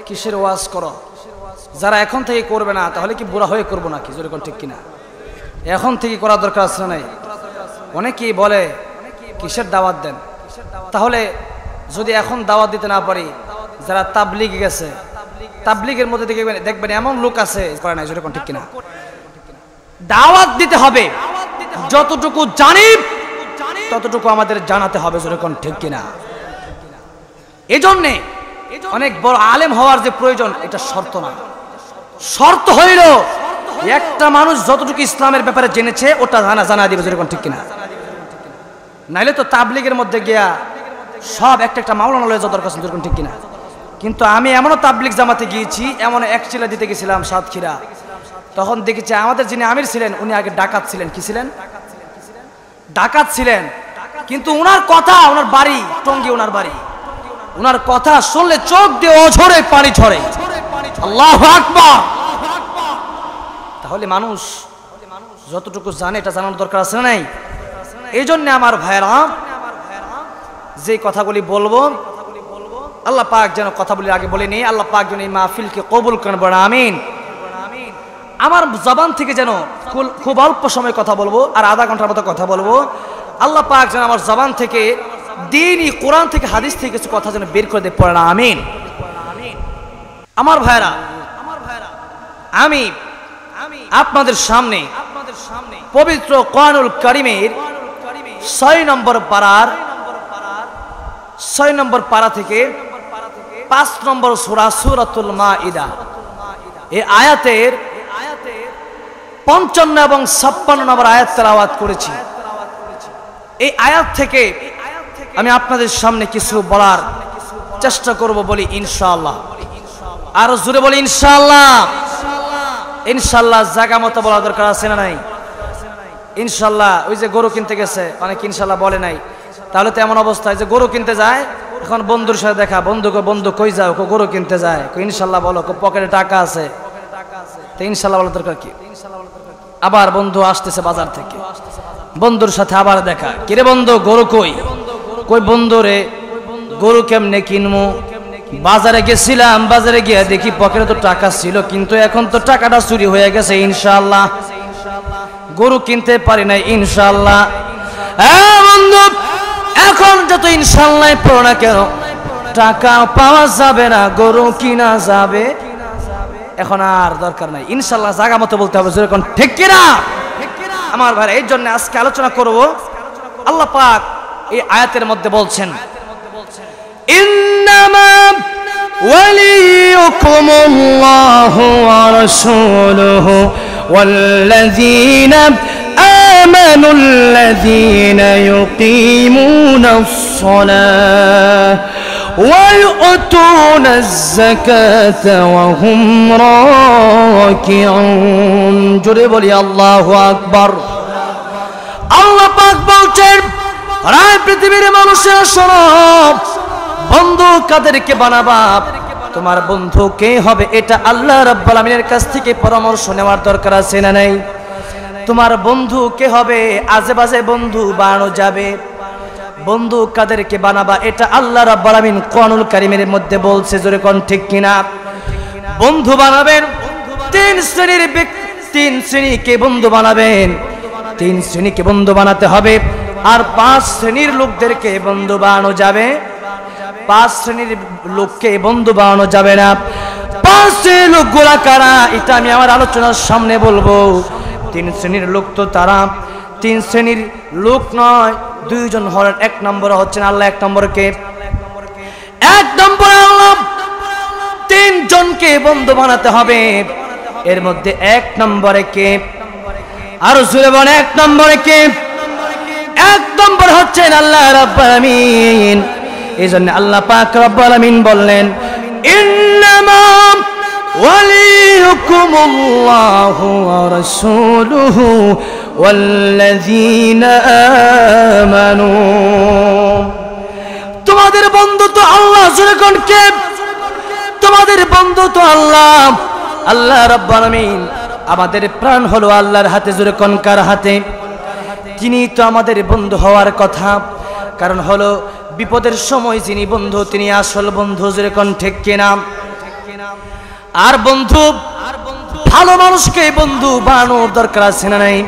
কিসের ওয়াজ করো? যারা এখন থেকে করবে না, তাহলে কি বুড়া হয়ে করবো নাকি? যেরকম ঠিক কিনা? এখন থেকে করার দরকার আছে নাই? অনেকেই বলে, কিসের দাওয়াত দেন? তাহলে যদি এখন দাওয়াত দিতে না পারি, যারা তাবলিগে গেছে, তাবলিগের মধ্যে দেখবেন এমন লোক আছে করে নাই। যেরকম ঠিক কিনা? দাওয়াত দিতে হবে, যতটুকু জানি ততটুকু আমাদের জানাতে হবে। যেরকম ঠিক কিনা? এজন্যে অনেক বড় আলেম হওয়ার যে প্রয়োজন, এটা শর্ত না। শর্ত হইল একটা মানুষ যতটুকু ইসলামের ব্যাপারে জেনেছে ওটা জানা দিবে। যেরকম ঠিক কিনা? নাইলে তো তাবলিগের মধ্যে গিয়া সব একটা মাওলানা লয়ে যাওয়ার দরকার। যেরকম ঠিক কিনা? কিন্তু আমি এমনও তাবলিগ জামাতে গিয়েছি, এমন এক চিলা দিতে গেছিলাম সাতক্ষীরা, তখন দেখেছি আমাদের যিনি আমির ছিলেন উনি আগে ডাকাত ছিলেন। কি ছিলেন? ডাকাত ছিলেন। কিন্তু ওনার কথা, ওনার বাড়ি টঙ্গী, ওনার বাড়ি, ওনার কথা শুনলে চোখ দিয়ে অঝরে পানি ঝরে। আল্লাহু আকবার। তাহলে মানুষ যতটুকু জানে এটা জানার দরকার আছে না নাই? এই জন্য আমার ভাইরা, যে কথাগুলি বলবো, আল্লাহ পাক যেন কথা বলি আগে বলে নেই, আল্লাহ পাক যেন এই মাহফিলকে কবুল করেন। বড় আমিন। আমার জবান থেকে যেন খুব অল্প সময় কথা বলবো, আর আধা ঘন্টার মতো কথা বলবো। আল্লাহ পাক যেন আমার জবান থেকে দ্বীনি কোরআন থেকে হাদিস থেকে কিছু কথা যেন বের করে দেয়, পড়ে না আমিন। আমার ভাইরা, আমি আপনাদের সামনে পবিত্র কোরআনুল কারীমের 6 নম্বর পারা থেকে 5 নম্বর সূরা সূরাতুল মাইদা এই আয়াতের 55 এবং 56 নম্বর আয়াত তেলাওয়াত করেছি। এই আয়াত থেকে আমি আপনাদের সামনে কিছু বলার চেষ্টা করব, বলি ইনশাআল্লাহ। আরো জোরে বলি ইনশাআল্লাহ। ইনশাআল্লাহ জায়গা মতো বলা দরকার আছে না নাই? ইনশাআল্লাহ ওই যে গরু কিনতে গেছে, অনেক ইনশাআল্লাহ বলে নাই, তাহলে তো এমন অবস্থায় যে গরু কিনতে যায়, এখন বন্ধুর সাথে দেখা, বন্ধু কই যাও, গরু কিনতে যায়, ইনশাআল্লাহ বলো, পকেটে টাকা আছে, তো ইনশাআল্লাহ বলার দরকার কি? আবার বন্ধু আসতেছে বাজার থেকে, বন্ধুর সাথে আবার দেখা, কিরে বন্ধু গরু কই? বন্ধু রে গরু কেমনে কিনবো? বাজারে গেছিলাম, বাজারে গিয়ে দেখি পকেটে তো টাকা ছিল, কিন্তু এখন তো টাকাটা চুরি হয়ে গেছে, ইনশাআল্লাহ গরু কিনতে পারি নাই, ইনশাআল্লাহ। বন্ধু এখন যত ইনশাআল্লাহ পড়ো না কেন, টাকা পাওয়া যাবে না, গরু কিনা যাবে, এখন আর দরকার নাই, ইনশাআল্লাহ জায়গা মতো বলতে হবে, যেরকম ঠিক কিনা আমার ভাই। এই জন্য আজকে আলোচনা করব, আল্লাহ পাক এই আয়াতের মধ্যে বলছেন, ইন্নামা ওয়ালিয়ুকুমুল্লাহু ওয়া রাসূলুহু ওয়াল্লাযীনা আমানুল্লাযীনা ইউকিমুনাস সালাহ ওয়া ইউতুনাজ যাকাতা ওয়া হুম রাকিউন। জোরে বলি আল্লাহু আকবার। আল্লাহ পাক বলছেন, রায় পৃথিবীর মানুষেরা শোনো, বন্ধু কাদেরকে বানাবা, তোমার বন্ধু কে হবে এটা আল্লাহ রাব্বুল আমিনের কাছ থেকে পরামর্শ নেওয়ার দরকার আছে না নাই? তোমার বন্ধু কে হবে, আজে বাজে বন্ধু বানানো যাবে? বন্ধু কাদেরকে বানাবা এটা আল্লাহ রাব্বুল আমিন কোরআনুল কারীমের মধ্যে বলছে, জোরে কোন ঠিক কিনা? বন্ধু বানাবেন তিন শ্রেণীকে বন্ধু বানাবেন, 3 শ্রেণীকে বন্ধু বানাতে হবে, আর 5 শ্রেণীর লোকদেরকে বন্ধু বানানো যাবে, 5 শ্রেণীর লোককে বন্ধু বানানো যাবে না। 5 শ্রেণীর লোকগুলা কারা এটা আমি আমার আলোচনার সামনে বলবো। 3 শ্রেণীর লোক তো তারা 3 শ্রেণীর লোক নয়, 2 জন হলেন। 1 নম্বরে হচ্ছেন আল্লাহ, 1 নম্বরে আল্লাহ 3 জনকে বন্ধু বানাতে হবে। এর মধ্যে 1 নম্বরে কে? আর জোরে বলেন 1 নম্বরে কে? 1 নম্বর হচ্ছেন আল্লাহ রাব্বুল আমিন। এইজন্য আল্লাহ পাক রব্বুল আমিন বললেন, ইন্নামা ওয়ালিয়ুকুমুল্লাহু ওয়া রাসূলুহু ওয়াল্লাযীনা আমানু। তোমাদের বন্ধু তো আল্লাহ, জোরে কোন কে? তোমাদের বন্ধু তো আল্লাহ, আল্লাহ রাব্বুল আমিন। আমাদের প্রাণ হলো আল্লাহর হাতে, জোরে কোন কার হাতে? তিনি তো আমাদের বন্ধু হওয়ার কথা, কারণ হলো বিপদের সময় যিনি বন্ধু তিনি আসল বন্ধু, যেরকম ঠিক কিনা? আর বন্ধু ভালো মানুষকে বন্ধু বানানোর দরকার আছে না নাই?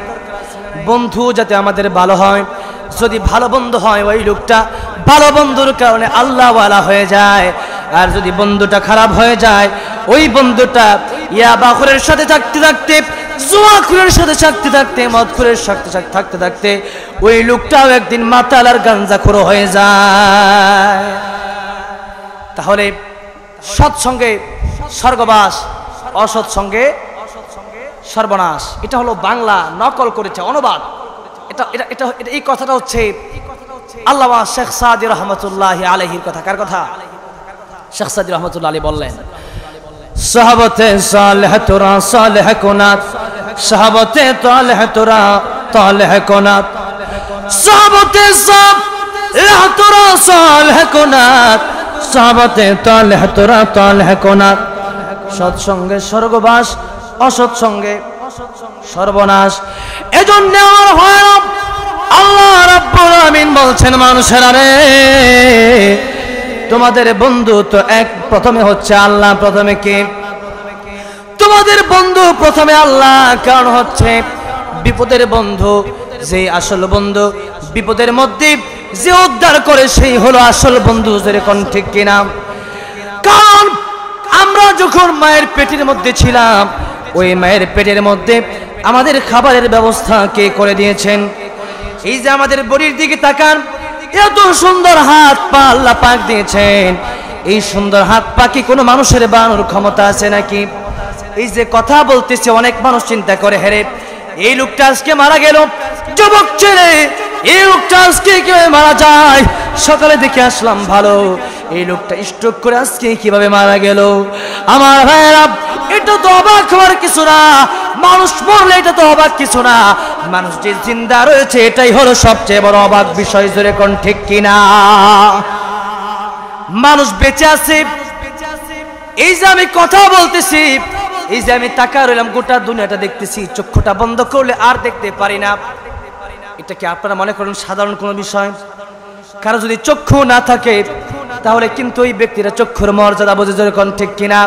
বন্ধু যাতে আমাদের ভালো হয়, যদি ভালো বন্ধু হয় ওই লোকটা ভালো বন্ধুর কারণে আল্লাহওয়ালা হয়ে যায়, আর যদি বন্ধুটা খারাপ হয়ে যায়, ওই বন্ধুটা ইয়াবাখুরের সাথে থাকতে থাকতে, জুয়াখুরের সাথে থাকতে থাকতে, মদখুরের সাথে থাকতে থাকতে ওই লোকটাও একদিন মাতাল আর গাঞ্জাখোর হয়ে যায়। তাহলে সৎসঙ্গে স্বর্গবাস, অসৎসঙ্গে সর্বনাশ। এটা হলো বাংলা নকল করেছে, অনুবাদ। এটা এই কথাটা হচ্ছে আল্লামা শেখ সাদি রহমতুল্লাহ আলাইহির কথা। কার কথা? শেখ সাদি রহমতুল্লাহ আলাইহি বললেন, সাহাবতে সালেহ তোরা সালেহ কোনাত, সাহাবতে তালেহ তোরা তালেহ কোনাত, সাহাবতে সালেহ তোরা সালেহ কোনাত, সাহাবতে তালেহ তোরা তালেহ কোনাত। সৎসঙ্গে স্বর্গবাস, অসৎসঙ্গে সর্বনাশ। এজন্য আল্লাহ রাব্বুল আমিন বলছেন, মানুষেরা রে, তোমাদের বন্ধু তো এক, প্রথমে হচ্ছে আল্লাহ। প্রথমে কে? তোমাদের বন্ধু প্রথমে আল্লাহ, কারণ হচ্ছে বিপদের বন্ধু যে আসল বন্ধু, বিপদের মধ্যে যে উদ্ধার করে সেই হলো আসল বন্ধু। যেরকম ঠিক কিনা? কারণ আমরা যখন মায়ের পেটের মধ্যে ছিলাম, ওই মায়ের পেটের মধ্যে আমাদের খাবারের ব্যবস্থা কে করে দিয়েছেন? এই যে আমাদের বডির দিকে তাকান, এত সুন্দর হাত পা আল্লাহ পাক দিয়েছেন। এই সুন্দর হাত পা কি কোনো মানুষের বানানোর ক্ষমতা আছে নাকি? এই যে কথা বলতেছে, অনেক মানুষ চিন্তা করে, হেরে এই লোকটা আজকে মারা গেল, যুবক ছেলে, এই লোকটা আজকে কিভাবে মারা যায়? সকালে দেখে আসলাম ভালো, এই লোকটা স্ট্রোক করে আজকে কিভাবে মারা গেল? আমার ভাইয়েরা, এটা তো অবাক হওয়ার কিছু না। মানুষ মরলে এটা তো অবাক কিছু না, মানুষ যে জিন্দা রয়েছে এটাই হলো সবচেয়ে বড় অবাক বিষয়। জোরে কোন ঠিক কিনা? মানুষ বেঁচে আছে, এই যে আমি কথা বলতেছি, এই যে আমি তাকা রইলাম, গোটা দুনিয়াটা দেখতেছি, চক্ষুটা বন্ধ করলে আর দেখতে পারি না। এটা কি আপনারা মনে করেন সাধারণ কোনো বিষয়? কারো যদি চক্ষু না থাকে তাহলে কিন্তু ওই ব্যক্তিরা চক্ষুর মর্যাদা বোঝে। যেরকম ঠিক কিনা?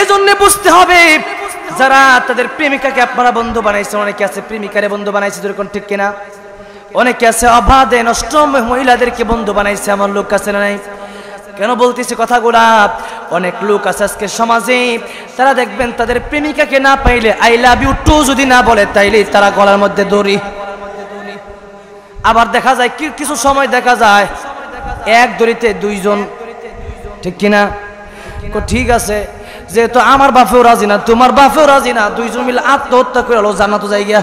এজন্য বুঝতে হবে, যারা তাদের প্রেমিকাকে আপনারা বন্ধু বানাইছে, অনেকে আছে প্রেমিকারে বন্ধু বানাইছে। যেরকম ঠিক কিনা? অনেকে আছে অবাধে নষ্ট মহিলাদেরকে বন্ধু বানাইছে। আমার লোক আছে না নাই? কেন বলতেছি কথাগুলা? অনেক লোক আছে আজকে সমাজে, তারা দেখবেন তাদের প্রেমিকাকে না পাইলে আই লাভ ইউ টু যদি না বলে তাইলে তারা গলার মধ্যে দড়ি। আবার দেখা যায় কিছু সময় দেখা যায় এক দড়িতে দুইজন। ঠিক কিনা? ঠিক আছে, যেহেতু আমার বাপেও রাজি না, তোমার বাপেও রাজি না, দুইজন মিলে আত্মহত্যা করে হলো জান্নাতে যাই গিয়া।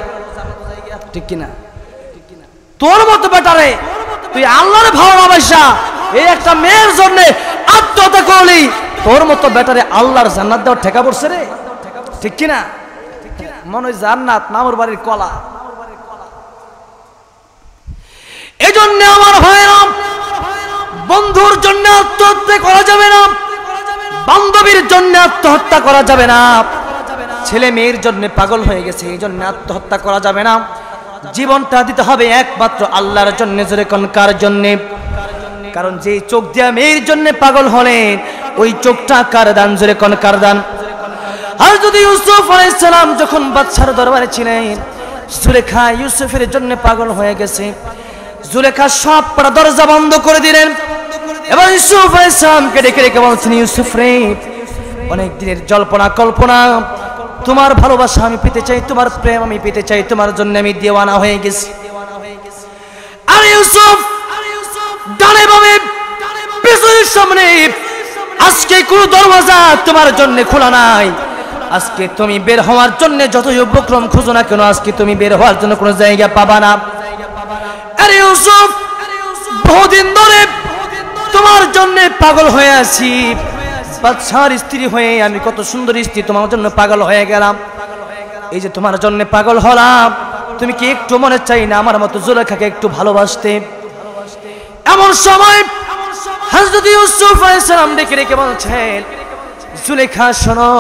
ঠিক কিনা? তোর মতো বেটারে তুই আল্লাহরে ভালো না বাসা এই একটা মেয়ের জন্য আত্মহত্যা করলি, তোর মতো বেটারে আল্লাহর জান্নাত দেওয়ার ঠেকা পড়ছে রে। ঠিক কিনা? মনে হয় জান্নাত মামুর বাড়ির কলা। এজন্য আমার ভাইরা, বন্ধুর জন্য আত্মহত্যা করা যাবে না, বান্ধবীর জন্য আত্মহত্যা করা যাবে না, ছেলে মেয়ের জন্য পাগল হয়ে গেছে এই জন্য আত্মহত্যা করা যাবে না। জীবনটা দিতে হবে একমাত্র আল্লাহর জন্য। জোরে কোন কার জন্য? কারণ যে চোখ দিয়া মেয়ের জন্য পাগল হলেন, ওই চোখটা কার দান? জোরে কোন কার দান? আর যদি ইউসুফ আলাইহিস সালাম যখন বাদশার দরবারে ছিলেন, জুলেখা ইউসুফের জন্য পাগল হয়ে গেছে, জুলেখা সব পড়া দরজা বন্ধ করে দিলেন এবং ইউসুফ আলাইহিস সালামকে ডেকে ডেকে বলছেন, ইউসুফ রে, অনেক দিনের জল্পনা কল্পনা, তোমার ভালোবাসা আমি পেতে চাই, তোমার প্রেম আমি পেতে চাই, তোমার জন্য আমি দেওয়ানা হয়ে গেছি। আর ইউসুফ ডানে বামে পেছনের সামনে আজকে কোন দরওয়াজা তোমার জন্য খোলা নাই। আজকে তুমি বের হওয়ার জন্য যতই উপক্রম খুঁজো না কেন, আজকে তুমি বের হওয়ার জন্য কোনো জায়গা পাবা না। আরে ইউসুফ, বহুদিন ধরে তোমার জন্য পাগল হয়ে আছি, বাদশার স্ত্রী হয়ে আমি কত সুন্দর স্ত্রী, তোমার জন্য পাগল হয়ে গেলাম। এই যে তোমার জন্য পাগল হলাম, তুমি কি একটু মনে চাই না আমার মতো জুলেখাকে একটু ভালোবাসতে? এমন সময় হযরত ইউসুফ আলাইহিস সালাম ডেকে ডেকে বলছেন, জুলেখা শোনো,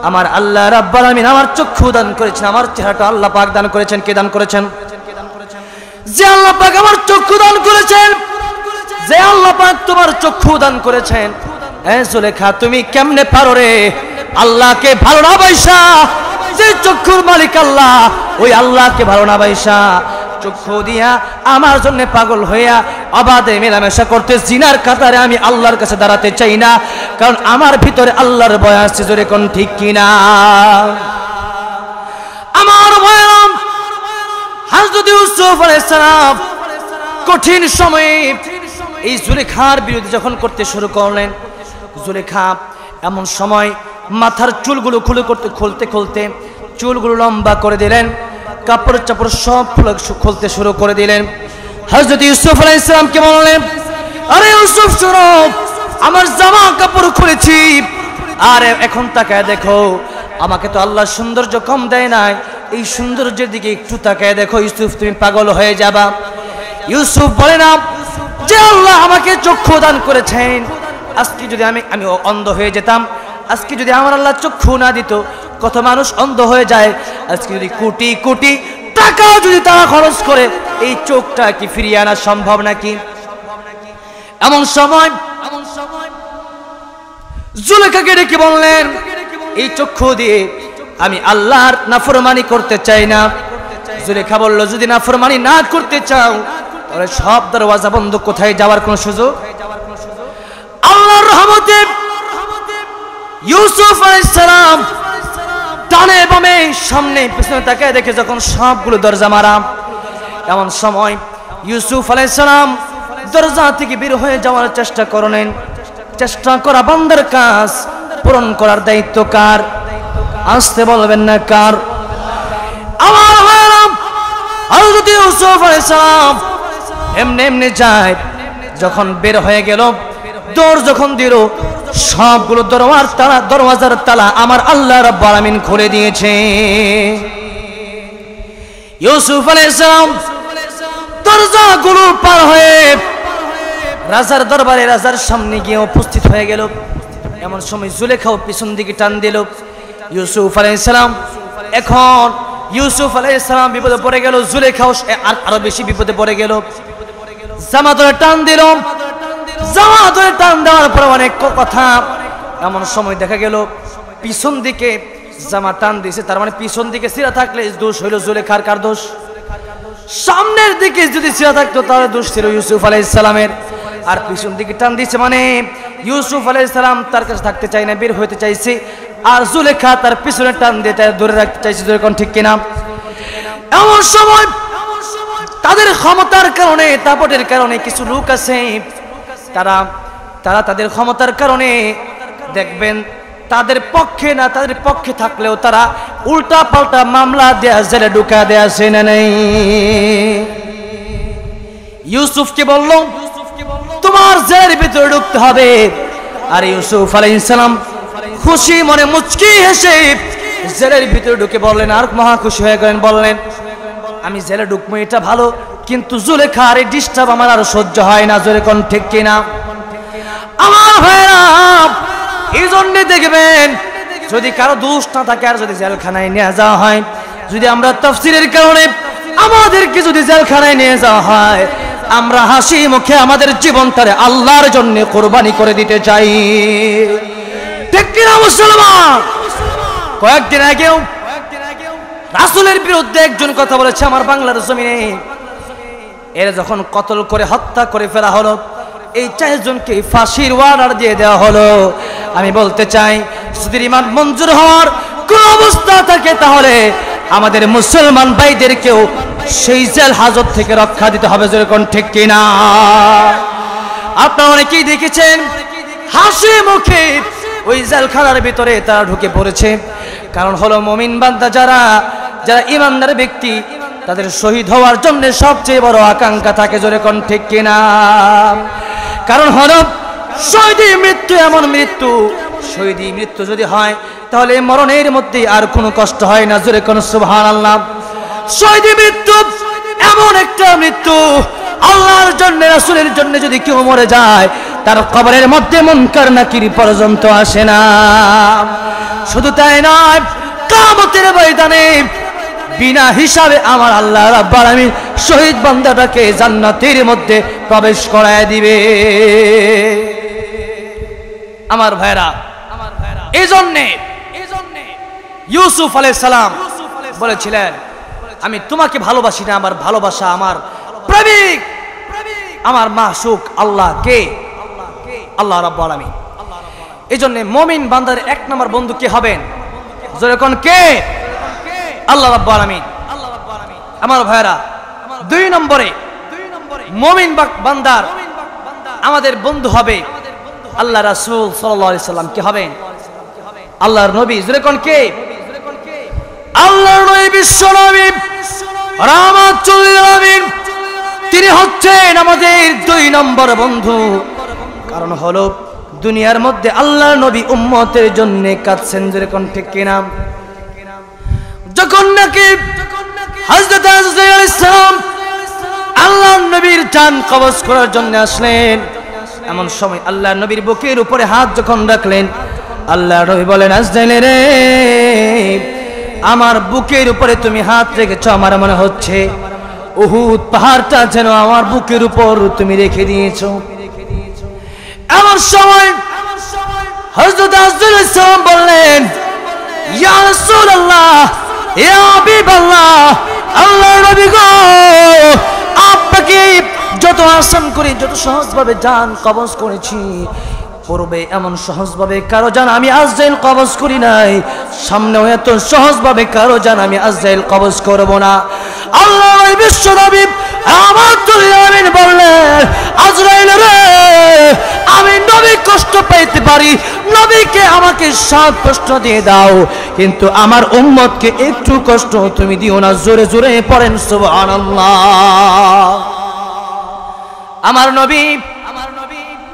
আমার আল্লাহ রাব্বুল আলামিন আমার চক্ষু দান করেছেন, আমার চেহারাটা আল্লাহ পাক দান করেছেন। কে দান করেছেন? যে আল্লাহ পাক আমার চক্ষু দান করেছেন, যে আল্লাহ পাক তোমার চক্ষু দান করেছেন। জুলেখা, তুমি কেমনে পারো রে আল্লাহকে ভালো না বাইসা? যে চক্ষুর মালিক আল্লাহ, ওই আল্লাহকে ভালো না বাইসা চক্ষু দিয়া আমার জন্য পাগল হইয়া অবাধে মেলামেশা করতে, জিনার কাতারে আমি আল্লাহর কাছে দাঁড়াতে চাই না, কারণ আমার ভিতরে আল্লাহর ভয় আছে। জোরে কোন ঠিক কিনা? আমার ভয়। হযরত ইউসুফ আলাইহিস সালাম কঠিন সময়ে এই জুলেখার বিরুদ্ধে যখন করতে শুরু করলেন, জুলেখা এমন সময় মাথার চুলগুলো খুলতে চুলগুলো লম্বা করে দিলেন, কাপড় চাপড় সব খুলতে শুরু করে দিলেন। হযরত ইউসুফ আলাইহিস সালামকে বললেন, আরে ইউসুফ শোনো, আমার জামা কাপড় খুলেছি, আর এখন তাকায় দেখো, আমাকে তো আল্লাহ সৌন্দর্য কম দেয় নাই, এই সৌন্দর্যের দিকে একটু তাকায় দেখো, ইউসুফ তুমি পাগল হয়ে যাবা। ইউসুফ বলে না যে আল্লাহ আমাকে চক্ষু দান করেছেন, আজকে যদি আমি অন্ধ হয়ে যেতাম, আজকে যদি আমার আল্লাহ চক্ষু না দিত, কত মানুষ অন্ধ হয়ে যায়, আজকে যদি কোটি কোটি টাকা যদি তারা খরচ করে, এই চোখটা কি ফিরিয়ে আনা সম্ভব নাকি? এমন সময় জুলেখাকে ডেকে বললেন, এই চক্ষু দিয়ে আমি আল্লাহর নাফরমানি করতে চাই না। জুলেখা বলল, যদি নাফরমানি না করতে চাও তাহলে সব দরওয়াজা বন্ধ, কোথায় যাওয়ার কোনো সুযোগ? আল্লাহর রহমতে ইউসুফ আলাইহিস সালাম ডানে বামে সামনে পিছনে তাকায় দেখে যখন সবগুলো দরজা মারা, এমন সময় ইউসুফ আলাইহিস সালাম দরজা থেকে বের হয়ে যাওয়ার চেষ্টা করলেন। চেষ্টা করা বান্দার কাজ, পূরণ করার দায়িত্ব কার? আসতে বলবেন না কার? আমার হযরত ইউসুফ আলাইহিস সালাম এমনি এমনি যায়, যখন বের হয়ে গেল দৌড় যখন দিল, সবগুলো দরওয়াজার তালা আমার আল্লাহ রাব্বুল আলামিন খুলে দিয়েছে। ইউসুফ আলাইহিস সালাম দরজাগুলো পার হয়ে রাজার দরবারে রাজার সামনে গিয়ে উপস্থিত হয়ে গেল। এমন সময় জুলেখাও পিছন দিকে টান দিল। ইউসুফ আলাইহিস সালাম এখন ইউসুফ আলাইহিস সালাম বিপদে পড়ে গেল, জুলেখাও আরো বেশি বিপদে পড়ে গেল। জামা ধরে টান দিল, জামা ধরে টান দেওয়ার পর অনেক কথা। এমন সময় দেখা গেল পিছন দিকে জামা টান দিয়েছে, তার মানে পিছন দিকে ছিঁড়া থাকলে দোষ হইল জুলেখার। কার দোষ? সামনের দিকে যদি ছিঁড়া থাকতো তাহলে দোষ ছিল ইউসুফ আলাইহিস সালামের। আর পিছন দিকে টান দিয়েছে মানে ইউসুফ আলাইহিস সালাম তার কাছে থাকতে চাই না, বের হইতে চাইছে, আর জুলেখা তার পিছনে টান দিয়ে তার ধরে রাখতে চাইছে। যেরকম ঠিক কিনা? এমন সময় তাদের ক্ষমতার কারণে, দাপটের কারণে কিছু লোক আছে, তারা তাদের ক্ষমতার কারণে দেখবেন তাদের পক্ষে না, তাদের পক্ষে থাকলেও তারা উল্টা পাল্টা মামলা দেয়া জেলে ঢুকা দেয়া আছে না নাই? ইউসুফকে বলল তোমার জেলের ভিতরে ঢুকতে হবে। আর ইউসুফ আলাইহিস সালাম খুশি মনে মুচকি হেসে জেলের ভিতরে ঢুকে বললেন, আর মহা খুশি হয়ে গেলেন, বললেন আমি জেলে ঢুকবো এটা ভালো, কিন্তু জুলেখার এই ডিস্টার্ব আমার আর সহ্য হয় না। জোরে কোন ঠিক কিনা? আমার ভাইরা, এই জন্যে দেখবেন যদি কারো দোষ না থাকে আর যদি জেলখানায় নিয়ে যাওয়া হয়, যদি আমরা তাফসীরের কারণে আমাদেরকে যদি জেলখানায় নিয়ে যাওয়া হয়, আমরা হাসি মুখে আমাদের জীবনটারে আল্লাহর জন্য কোরবানি করে দিতে চাই। ঠিক কিনা মুসলমান? কয়েকদিন আগেও রাসূলের বিরুদ্ধে একজন কথা বলেছে আমার বাংলার জমিনে। এর যখন কতল করে হত্যা করে ফেলা হলো, এই 4 জনকে ফাঁসির অর্ডার দিয়ে দেওয়া হলো। আমি বলতে চাই, যদি রিমান্ড মঞ্জুর হওয়ার কোন অবস্থা থাকে তাহলে আমাদের মুসলমান ভাইদেরকেও সেই জেল হাজত থেকে রক্ষা দিতে হবে। যেরকম ঠিক কিনা? আপনারা অনেকেই দেখেছেন হাসি মুখে ওই জেলখানার ভিতরে তারা ঢুকে পড়েছে। কারণ হলো মুমিন বান্দা যারা ইমানদার ব্যক্তি, তাদের শহীদ হওয়ার জন্য সবচেয়ে বড় আকাঙ্ক্ষা থাকে। যেরকম ঠিক কিনা? কারণ হলো শহীদি মৃত্যু এমন মৃত্যু, শহীদি মৃত্যু যদি হয় তাহলে মরণের মধ্যে আর কোনো কষ্ট হয় না। জোরে কোন সুবহানাল্লাহ। শহীদি মৃত্যু এমন একটা মৃত্যু, আল্লাহর জন্য রাসূলের জন্য যদি কেউ মরে যায় তার কবরের মধ্যে মুনকার নাকির পর্যন্ত আসে না। শুধু তাই নয়, কিয়ামতের ময়দানে বিনা হিসাবে আমার আল্লাহ রাব্বুল আলামিন শহীদ বান্দাটাকে জান্নাতের মধ্যে প্রবেশ করায় দিবে। আমার ভাইরা, এই জন্য ইউসুফ আলাইহিস সালাম বলেছিলেন, আমি তোমাকে ভালোবাসি না, আমার ভালোবাসা আমার প্রেমিক, আমার মাশউক আল্লাহ। কে? আল্লাহ রাব্বুল আলামিন। এই জন্য মুমিন বান্দার 1 নম্বর বন্ধু কে হবেন? যখন কে? আল্লাহ রাব্বুল আলামিন। আমার ভাইরা, 2 নম্বরে মুমিন বান্দার আমাদের বন্ধু হবে আল্লাহ রাসূল সাল্লাল্লাহু আলাইহি সাল্লাম। কে হবেন? আল্লাহর নবী। যখন কে? আল্লাহর নবী বিশ্ব নবী রাহমাতুল লিল আলামিন। তিনি হচ্ছেন আমাদের 2 নম্বর বন্ধু। কারণ হলো দুনিয়ার মধ্যে আল্লাহর নবী উম্মতের জন্য কাঁদছেন। যেরকম ঠিক কিনা? যখন নাকি হযরত আজরাইল আলাইহিস সালাম আল্লাহর নবীর জান কবজ করার জন্য আসলেন, এমন সময় আল্লাহর নবীর বুকের উপরে হাত যখন রাখলেন, আল্লাহর নবী বলেন, আজরাইল রে, আমার বুকের উপরে তুমি হাত রেখেছো, আমার মনে হচ্ছে উহুদ পাহাড়টা যেন আমার বুকের উপর তুমি রেখে দিয়েছো। এমন সময় হযরত আজরাইল আলাইহিস সালাম বললেন, ইয়া রাসূলুল্লাহ, ইয়া হাবিবাল্লাহ, আল্লাহর নবী গো, আপনাকে যত আসান করে, যত সহজভাবে জান কবজ করেছি, পূর্বে এমন সহজভাবে কারো জান আমি আজরাইল কবজ করি নাই, সামনেও এত সহজভাবে কারো জান আমি আজরাইল কবজ করব না। আল্লাহর বিশ্ব নবী আমার আমিন বললেন, আজরাইল রে, আমি নবী কষ্ট পাইতে পারি, নবীকে আমাকে 7 কষ্ট দিয়ে দাও, কিন্তু আমার উম্মতকে একটু কষ্ট তুমি দিও না। জোরে জোরে পড়েন সুবহানাল্লাহ। আমার নবী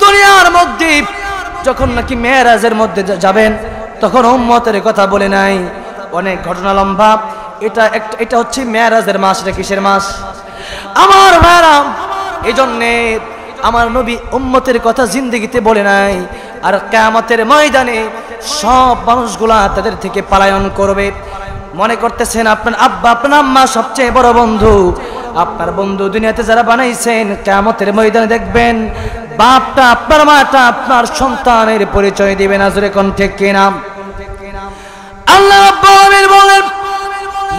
দুনিয়ার মধ্যে যখন নাকি মেরাজের মধ্যে যাবেন, তখন উম্মতের কথা বলে নাই, অনেক ঘটনা লম্বা। এটা হচ্ছে মেরাজের মাস। এটা কিসের মাস আমার ভাইরা? এই জন্যে আমার নবী উম্মতের কথা জিন্দেগিতে বলে নাই। আর কিয়ামতের ময়দানে সব মানুষগুলা তাদের থেকে পলায়ন করবে। মনে করতেছেন আপনার আব্বা আপনার আম্মা সবচেয়ে বড় বন্ধু, আপনার বন্ধু দুনিয়াতে যারা বানাইছেন, কিয়ামতের ময়দানে দেখবেন বাপটা আপনার মাটা আপনার সন্তানের পরিচয় দিবে না। জোরে কোন ঠিক কিনা? আল্লাহ রাব্বুল আলামিন বলেন,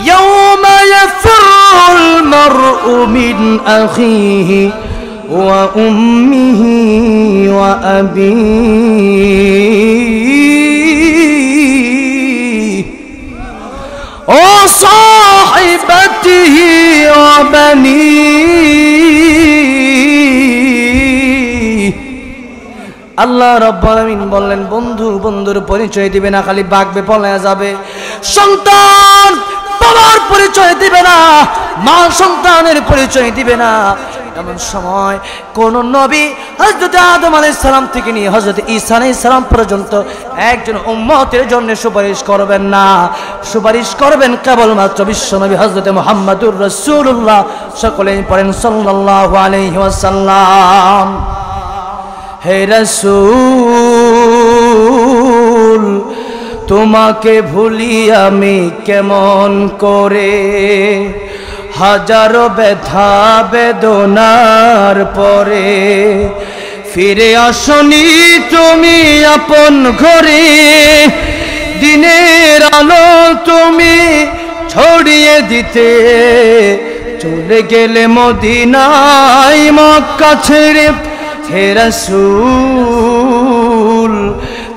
ইয়াউমা ইয়াফিরুল মারউ মিন আখিহি ওয়া উম্মিহি ওয়া আবিহি ওয়া সাহিবাতিহি ওয়া বানিহি। আল্লাহ রাব্বুল আলামিন বললেন, বন্ধু বন্ধুর পরিচয় দিবে না, খালি বাগবে পলায়া যাবে। সন্তান বাবার পরিচয় দিবে না, মা সন্তানের পরিচয় দিবে না। এমন সময় কোন নবী হযরত আদম আলাইহিস সালাম থেকে নিয়ে হযরত ঈসা আলাইহিস সালাম পর্যন্ত একজন উম্মতের জন্য সুপারিশ করবেন না। সুপারিশ করবেন কেবলমাত্র বিশ্ব নবী হযরত মুহাম্মদুর রাসূলুল্লাহ। সকলেই পড়েন সাল্লাল্লাহু আলাইহি ওয়াসাল্লাম। হে রাসূল, তোমাকে ভুলি আমি কেমন করে, হাজারো ব্যথা বেদনার পরে ফিরে আসনি তুমি আপন ঘরে, দিনের আলো তুমি ছড়িয়ে দিতে চলে গেলে মদিনায় মক্কা ছেড়ে। হে রাসূল,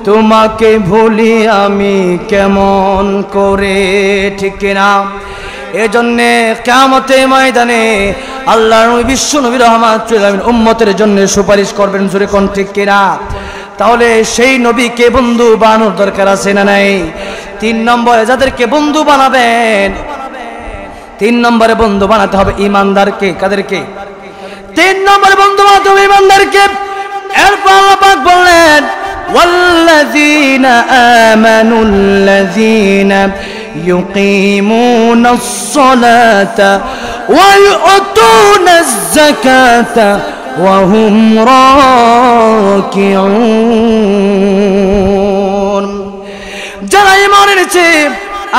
তোমাকে ভুলি আমি কেমন করে, ঠিক কিনা? এজন্যে কিয়ামতের ময়দানে আল্লাহর নবী বিশ্ব নবী রাহমাতুল আলামিন উম্মতের জন্য সুপারিশ করবেন। জোরে কোন ঠিক কিনা? তাহলে সেই নবীকে বন্ধু বানানোর দরকার আছে না নাই? 3 নম্বরে যাদেরকে বন্ধু বানাবেন, 3 নম্বরে বন্ধু বানাতে হবে ঈমানদারকে। কাদেরকে? 3 নম্বরে বন্ধু বানাতে হবে ঈমানদারকে। এরপর আল্লাহ পাক বললেন, ওয়াল্লাযীনা আমানুল্লাযীনা ইউকিমুনাস সালাতা ওয়া ইউতুনাজ যাকাতা ওয়া হুম রাকিউন। যারা ঈমান এনেছে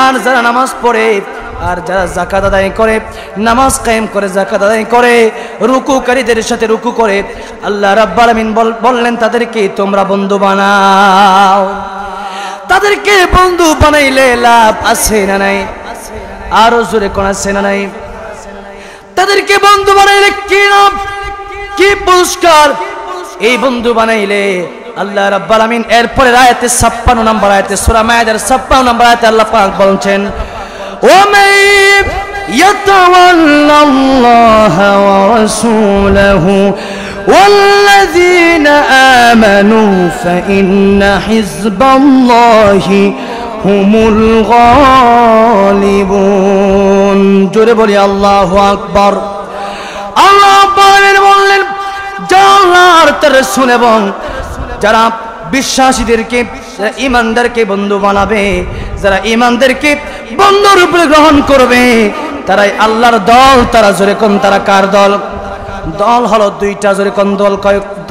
আর যারা নামাজ পড়ে আর যারা যাকাত আদায় করে, নামাজ কায়েম করে, যাকাত আদায় করে, রুকুকারীদের সাথে রুকু করে, আল্লাহ রাব্বুল আলামিন বললেন তাদেরকে তোমরা বন্ধু বানাও। তাদেরকে বন্ধু বানাইলে লাভ আছে না নাই? আরো জোরে কোন আছে না নাই? তাদেরকে বন্ধু বানাইলে কি লাভ, কি পুরস্কার? এই বন্ধু বানাইলে আল্লাহ রাব্বুল আলামিন এরপরে আয়াতে 56 নম্বর আয়াতে সূরা মায়েদার 56 নম্বর আয়াতে আল্লাহ পাক বলছেন, ومن يتولى الله ورسوله والذين آمنوا فإن حزب الله هم الغالبون। জোরে বলি আল্লাহু আকবার। আল্লাহ বললেন, যারা আল্লাহর রাসূল এবং যারা বিশ্বাসীদেরকে, ঈমানদারকে বন্ধু বানাবে, যারা ঈমানদারকে বন্ধুর রূপে গ্রহণ করবে, তারাই আল্লাহর দল। তারা জোরে কোন, তারা কার দল? দল হলো 2টা। জোরে কোন দল?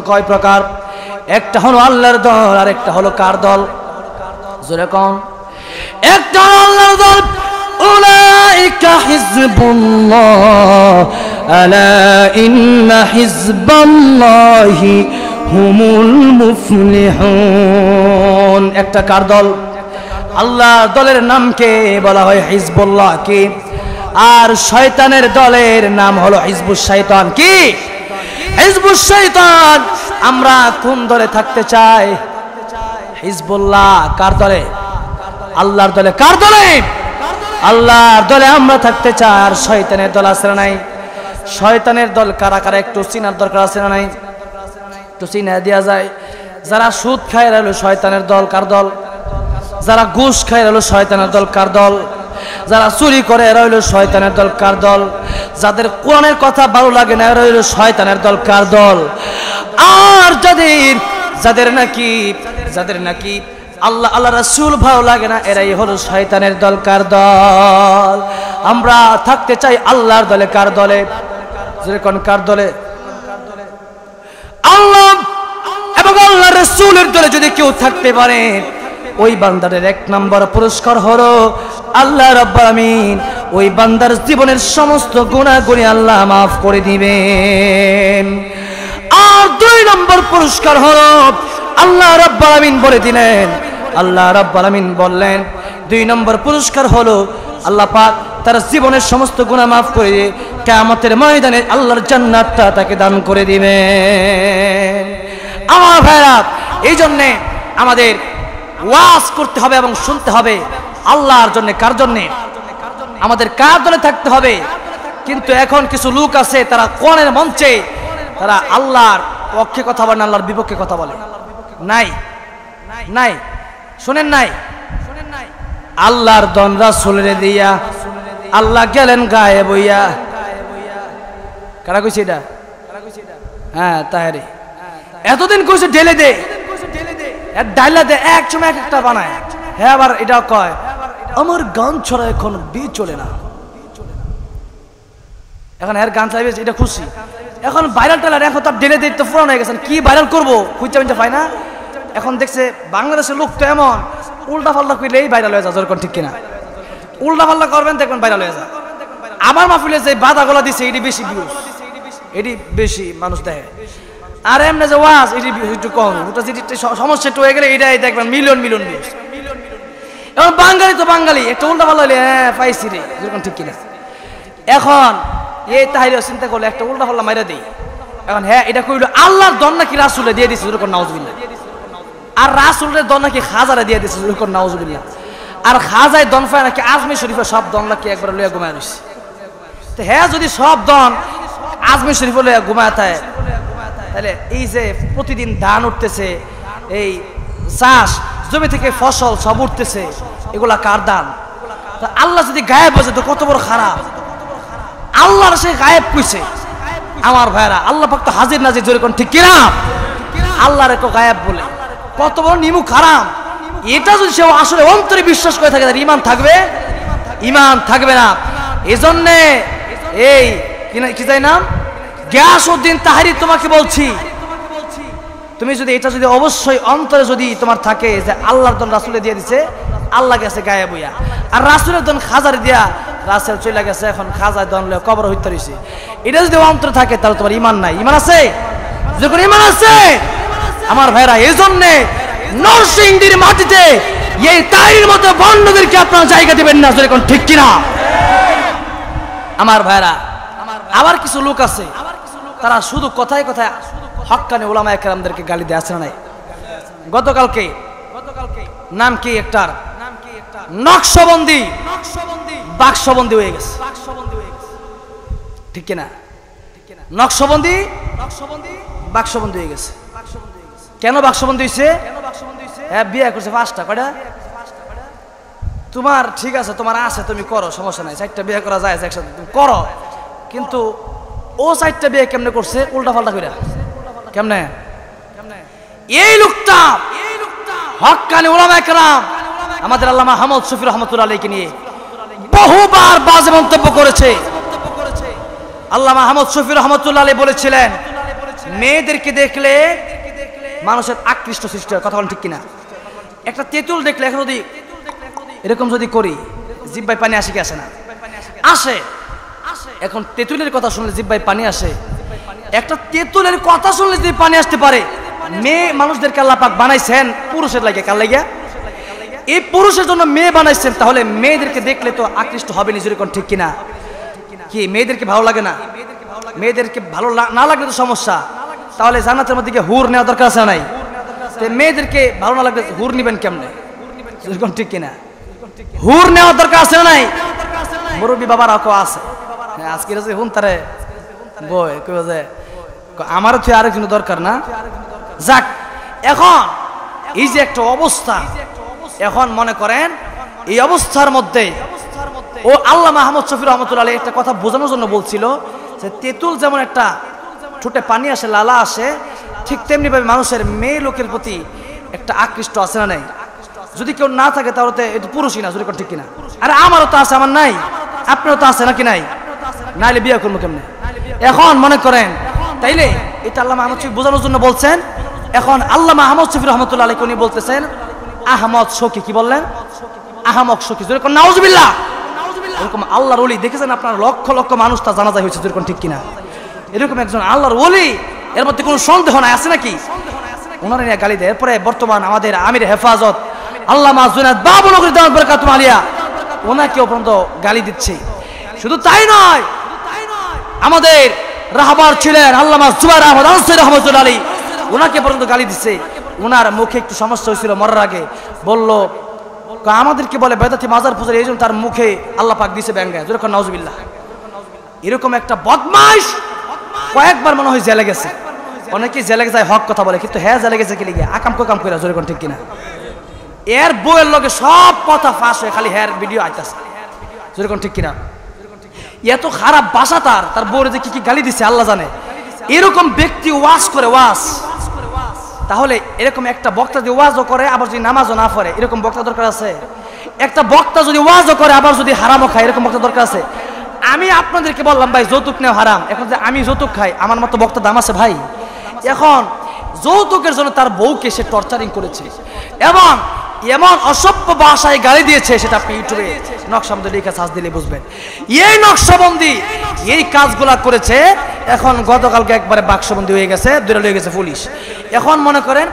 কয় প্রকার? একটা হলো আল্লাহর দল, আর একটা হলো কার দল? জোরে কোন? একটা হলো আল্লাহর দল। উলাইকা হিজবুল্লাহ আলা ইন্না হিজবাল্লাহি হুমুল মুফলিহুন। একটা কার দল? আল্লাহর দলের নামকে বলা হয় হিজবুল্লাহ কি, আর শয়তানের দলের নাম হলো হিজবুশ শয়তান কি, হিজবুশ শয়তান। আমরা কোন দলে থাকতে চাই? হিজবুল্লাহ। কার দলে? আল্লাহর দলে। কার দলে? আল্লাহর দলে আমরা থাকতে চাই। আর শয়তানের দল আছে না নাই? শয়তানের দল কারা কারা একটু চিনার দরকার আছে না নাই? একটু চিনা দেওয়া যায়। যারা সুদ খায় রইল শয়তানের দল। কার দল? যারা ঘুষ খায় রইল শয়তানের দল। কার দল? যারা চুরি করে রইল শয়তানের দল। কার দল? যাদের কোরআনের কথা ভালো লাগে না রইল শয়তানের দল। কার দল? আর যাদের নাকি আল্লাহ আল্লাহ রাসূল ভালো লাগে না এরাই হলো শয়তানের দল। কার দল? আমরা থাকতে চাই আল্লাহর দলে। কার দলে? যেরকম কার দলে? আল্লাহ এবং আল্লাহ রাসূলের দলে যদি কেউ থাকতে পারে ওই বান্দারের 1 নম্বর পুরস্কার হলো আল্লাহ রাব্বুল আমিন ওই বান্দার জীবনের সমস্ত গুনাহগুলি আল্লাহ মাফ করে দিবেন। আর 2 নম্বর পুরস্কার হলো আল্লাহ রাব্বুল আমিন বলে দিলেন, আল্লাহ রাব্বুল আমিন বললেন 2 নম্বর পুরস্কার হলো আল্লাহ পাক তার জীবনের সমস্ত গুনাহ মাফ করে কিয়ামতের ময়দানে আল্লাহর জান্নাতটা তাকে দান করে দিবেন। আমার ভাইরা, এই জন্য আমাদের ওয়াজ করতে হবে এবং শুনতে হবে আল্লাহর জন্য। কার জন্য? আমাদের কার দলে থাকতে হবে। কিন্তু এখন কিছু লোক আছে তারা কোরআনের মঞ্চে তারা আল্লাহর পক্ষে কথা বলে, আল্লাহর বিপক্ষে কথা বলে। নাই শুনেন নাই? আল্লাহর দন রাসূলের দিয়া আল্লাহ গেলেন গায়েব হইয়া। কারা কইছে এটা? হ্যাঁ তাহেরি। এতদিন কইছে ঢেলে দে, ডাইলা দে, এক সময় এক একটা বানায়। হ্যাঁ আবার এটা কয় আমার গান ছড়া এখন বিয়ে চলে না। এখন এর গান চাইবে এটা খুশি। এখন ভাইরাল টেলার এখন তার ঢেলে দিয়ে তো পুরানো হয়ে গেছেন। কি ভাইরাল করবো খুঁজে পাই না। এখন দেখছে বাংলাদেশের লোক তো এমন উল্টা পাল্টা করলেই ভাইরাল হয়ে যায়। যেরকম ঠিক কিনা? উল্টা পাল্টা করবেন দেখবেন ভাইরাল হয়ে যায়। আবার মাহফিলে যে বাধা গলা দিছে এটি বেশি ভিউজ, এটি বেশি মানুষ দেখে। আর এমনি যে ওয়াজ এটি একটু কম, ওটা যেটি সমস্যা একটু হয়ে গেলে এটাই দেখবেন মিলিয়ন ভিউজ। এখন বাঙালি তো বাঙালি একটা উল্টা পাল্লা হলে হ্যাঁ পাইছি রে, যেরকম ঠিক কিনা? এখন এই তাহিরিও চিন্তা করলে একটা উল্টা পাল্লা মাইরা দেই। এখন হ্যাঁ এটা কইল আল্লাহর দন নাকি রাসূলে দিয়ে দিছে, যেরকম নাউজুবিল্লাহ। আর রাসূলের দন নাকি খাজারে দিয়ে দিছে, যেরকম নাউজুবিল্লাহ। আর খাজায় দন পায় নাকি আজমির শরীফে সব দন নাকি একবার লইয়া ঘুমায় রইছে। তো হ্যাঁ যদি সব দন আজমির শরীফে লইয়া ঘুমায় থাকে তাহলে এই যে প্রতিদিন ধান উঠতেছে, এই চাষ জমি থেকে ফসল সব উঠতেছে, এগুলা কার দান? আল্লাহ যদি গায়েব হয়েছে তো কত বড় খারাপ। আল্লাহর সে গায়েব কইছে। আমার ভাইরা আল্লাহ পাক তো হাজির নাজির, যেরকম ঠিক কিনা? আল্লাহর এক গায়েব বলে কত বড় নিমু খারাপ। এটা যদি সে আসলে অন্তরে বিশ্বাস করে থাকে তার ঈমান থাকবে? ঈমান থাকবে না। এজন্যে এই কি যাই নাম গিয়াসউদ্দিন তাহেরি তোমাকে বলছি, তুমি যদি এটা যদি অবশ্যই অন্তরে যদি তোমার থাকে যে আল্লাহর দন রাসূলে দিয়ে দিছে, আল্লাহ গেছে গায়েব হইয়া, আর রাসূলের দন খাজারে দিয়া রাসূল চলে গেছে, এখন খাজার দন লয়ে কবর হইতে রইছে। এটা যদি অন্তরে থাকে তাহলে তোমার ঈমান নাই। ঈমান আছে? যখন ঈমান আছে আমার ভাইরা, এজন্যে নরসিংদীর মাটিতে এই তাহিরির মতো বন্ডদেরকে আপনারা জায়গা দিবেন না, যেরকম ঠিক কিনা? আমার ভাইরা, আবার কিছু লোক আছে তারা শুধু কথায় কথায় হক্কানি উলামায়ে কেরামদেরকে গালি দেয়। আছে না নাই? গতকালকে নাম কি একটার নকশবন্দি বাক্সবন্দি হয়ে গেছে, ঠিক কিনা? নকশবন্দি বাক্সবন্দি হয়ে গেছে। কেন বাক্সবন্দি হয়েছে? হ্যাঁ বিয়ে করছে 5টা। কয়টা? তোমার ঠিক আছে, তোমার আছে, তুমি করো, সমস্যা নাই। 4টা বিয়ে করা যায় একসাথে, তুমি করো। কিন্তু ও 4টা বিয়ে কেমনে করছে? উল্টা পাল্টা করে। কেমনে? এই লোকটা হক্কানি উলামায়ে কেরাম আমাদের আল্লামা আহমদ শফি রহমাতুল্লাহ আলাইহিকে নিয়ে বহুবার বাজে মন্তব্য করেছে। আল্লামা আহমদ শফি রহমাতুল্লাহ আলাইহি বলেছিলেন মেয়েদেরকে দেখলে মানুষের আকৃষ্ট সৃষ্টি হয়। কথা বলেন ঠিক কিনা? একটা তেঁতুল দেখলে এখন যদি এরকম যদি করি জিহ্বায় পানি আসে কি আসে না? আসে। এখন তেঁতুলের কথা শুনলে জিহ্বায় পানি আসে। একটা তেঁতুলের কথা শুনলে যদি পানি আসতে পারে, মেয়ে মানুষদেরকে আল্লাহ পাক বানাইছেন পুরুষের লাগে। কার লাগিয়া? এই পুরুষের জন্য মেয়ে বানাইছেন, তাহলে মেয়েদেরকে দেখলে তো আকৃষ্ট হবে নিজের কোন, ঠিক কিনা? কি মেয়েদেরকে ভালো লাগে না? মেয়েদেরকে ভালো না লাগলে তো সমস্যা। তাহলে জান্নাতের মধ্যে কি হুর নেওয়া দরকার আছে নাই? মেয়েদেরকে ভালো না লাগলে হুর নিবেন কেমনে? ঠিক কিনা? হুর নেওয়ার দরকার আছে না নাই? মুরব্বী বাবার আঁকো আছে, আজকে হুন তারে বই যে আমারও তো আরেকজন দরকার না। যাক, এখন এই যে একটা অবস্থা, এখন মনে করেন এই অবস্থার মধ্যে ও আল্লামা আহমদ শফি রহমতুল্লাহ আলাইহি একটা কথা বোঝানোর জন্য বলছিল যে তেঁতুল যেমন একটা ঠোঁটে পানি আসে, লালা আসে, ঠিক তেমনি ভাবে মানুষের মেয়ে লোকের প্রতি একটা আকৃষ্ট আছে না নাই? যদি কেউ না থাকে তাহলে তো এটা পুরুষই না, যদি ঠিক কিনা? আরে আমারও তো আছে, আমার নাই, আপনারও তো আছে নাকি নাই? নাইলে বিয়ে করবো কেমনে? এখন মনে করেন তাইলে এটা আল্লামা আহমদ শফি বোঝানোর জন্য বলছেন। এখন আল্লামা আহমদ শফি রহমতুল্লাহ আলাইহি উনি বলতেছেন আহমদ শকি, কি বললেন? আহমদ শকি, যেরকম নাউজুবিল্লাহ। এরকম আল্লাহর ওলি দেখেছেন আপনার, লক্ষ লক্ষ মানুষ তা জানাজা হয়েছে, যেরকম ঠিক কিনা? এরকম একজন আল্লাহর ওলি, এর মধ্যে কোনো সন্দেহ নাই, আছে নাকি? ওনারা নিয়ে গালি দেয়। এরপরে বর্তমান আমাদের আমির হেফাজত আল্লামা জুনায়েদ বাবুনগরী দাওয়াত বরকাতুহু আলিয়া, ওনাকেও পর্যন্ত গালি দিচ্ছে। শুধু তাই নয়, আমাদের রাহবার ছিলেন আল্লামা জুবাইর আহমদ আনসারী রহমতুল্লাহ আলাইহি, ওনাকে পর্যন্ত গালি দিচ্ছে। ওনার মুখে একটু সমস্যা হয়েছিল, মরার আগে বলল আমাদেরকে বলে বেদাতি মাজার পূজারি, এই জন্য তার মুখে আল্লাহ পাক দিছে ব্যাঙ্গায়, যেরকম নাউজুবিল্লাহ। এরকম একটা বদমাইশ কয়েকবার মনে হয় জেলে গেছে। অনেকেই জেলে যায় হক কথা বলে, কিন্তু হ্যাঁ জেলে গেছে কি লিগে? আকাম কোকাম করে, যেরকম ঠিক কিনা? এর বইয়ের লগে সব কথা ফাঁস হয়ে খালি হ্যার ভিডিও আইতাছে, যেরকম ঠিক কিনা? এত খারাপ ভাষা তার বউরে যে কি কি গালি দিছে আল্লাহ জানে। এরকম ব্যক্তি ওয়াজ করে, ওয়াজ, তাহলে এরকম একটা বক্তা যদি ওয়াজও করে আবার যদি নামাজও না পড়ে, এরকম বক্তা দরকার আছে? একটা বক্তা যদি ওয়াজও করে আবার যদি হারামও খায়, এরকম বক্তা দরকার আছে? আমি আপনাদেরকে বললাম ভাই যৌতুক নেওয়া হারাম, এখন যে আমি যৌতুক খাই আমার মতো বক্তা দাম আছে ভাই? এখন যৌতুকের জন্য তার বউকে সে টর্চারিং করেছে এবং এমন অসভ্য ভাষায় গালি দিয়েছে, সেটা আপনি ইউটিউবে নকশাবন্দি লিখে সার্চ দিলে বুঝবেন। এই নকশাবন্দি এই কাজগুলা করেছে। এখন গতকালকে একবারে বাক্সবন্দি হয়ে গেছে, দূরে হয়ে গেছে পুলিশ। এখন মনে করেন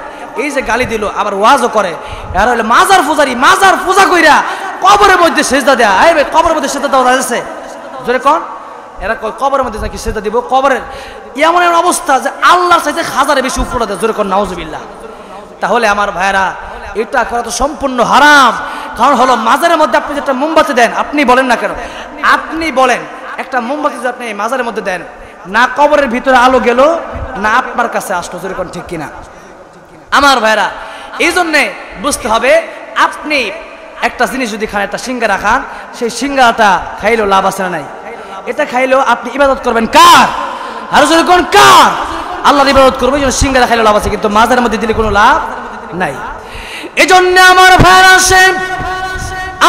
এই যে গালি দিল আবার ওয়াজও করে, আর হলে মাজার পূজারি, মাজার পূজা কইরা কবরের মধ্যে সেজদা দেয়া। এই ভাই কবরের মধ্যে সেজদা দেওয়া যাচ্ছে? জোরে কোন, এরা কবরের মধ্যে নাকি সেজদা দিব? কবরের এমন এমন অবস্থা যে আল্লাহর চাইতে হাজারে বেশি উপরে দেয়, জোরে কোন নাউজুবিল্লাহ। তাহলে আমার ভাইরা এটা করা তো সম্পূর্ণ হারাম। কারণ হলো মাজারের মধ্যে আপনি যেটা মোমবাতি দেন, আপনি বলেন না কেন, আপনি বলেন একটা মোমবাতি যে আপনি মাজারের মধ্যে দেন, না কবরের ভিতরে আলো গেল না আপনার কাছে আসলো, যেরকম ঠিক কিনা? আমার ভাইরা এই জন্যে বুঝতে হবে, আপনি একটা জিনিস যদি খান, একটা সিঙ্গারা খান, সেই সিঙ্গারাটা খাইলেও লাভ আছে না নাই? এটা খাইলেও আপনি ইবাদত করবেন কার? আর যদি কোন কার? আল্লাহর ইবাদত করবো, এই জন্য সিঙ্গারা খাইলেও লাভ আছে, কিন্তু মাজারের মধ্যে দিলে কোনো লাভ নাই। এই জন্য আমার ভাইরা আসেন,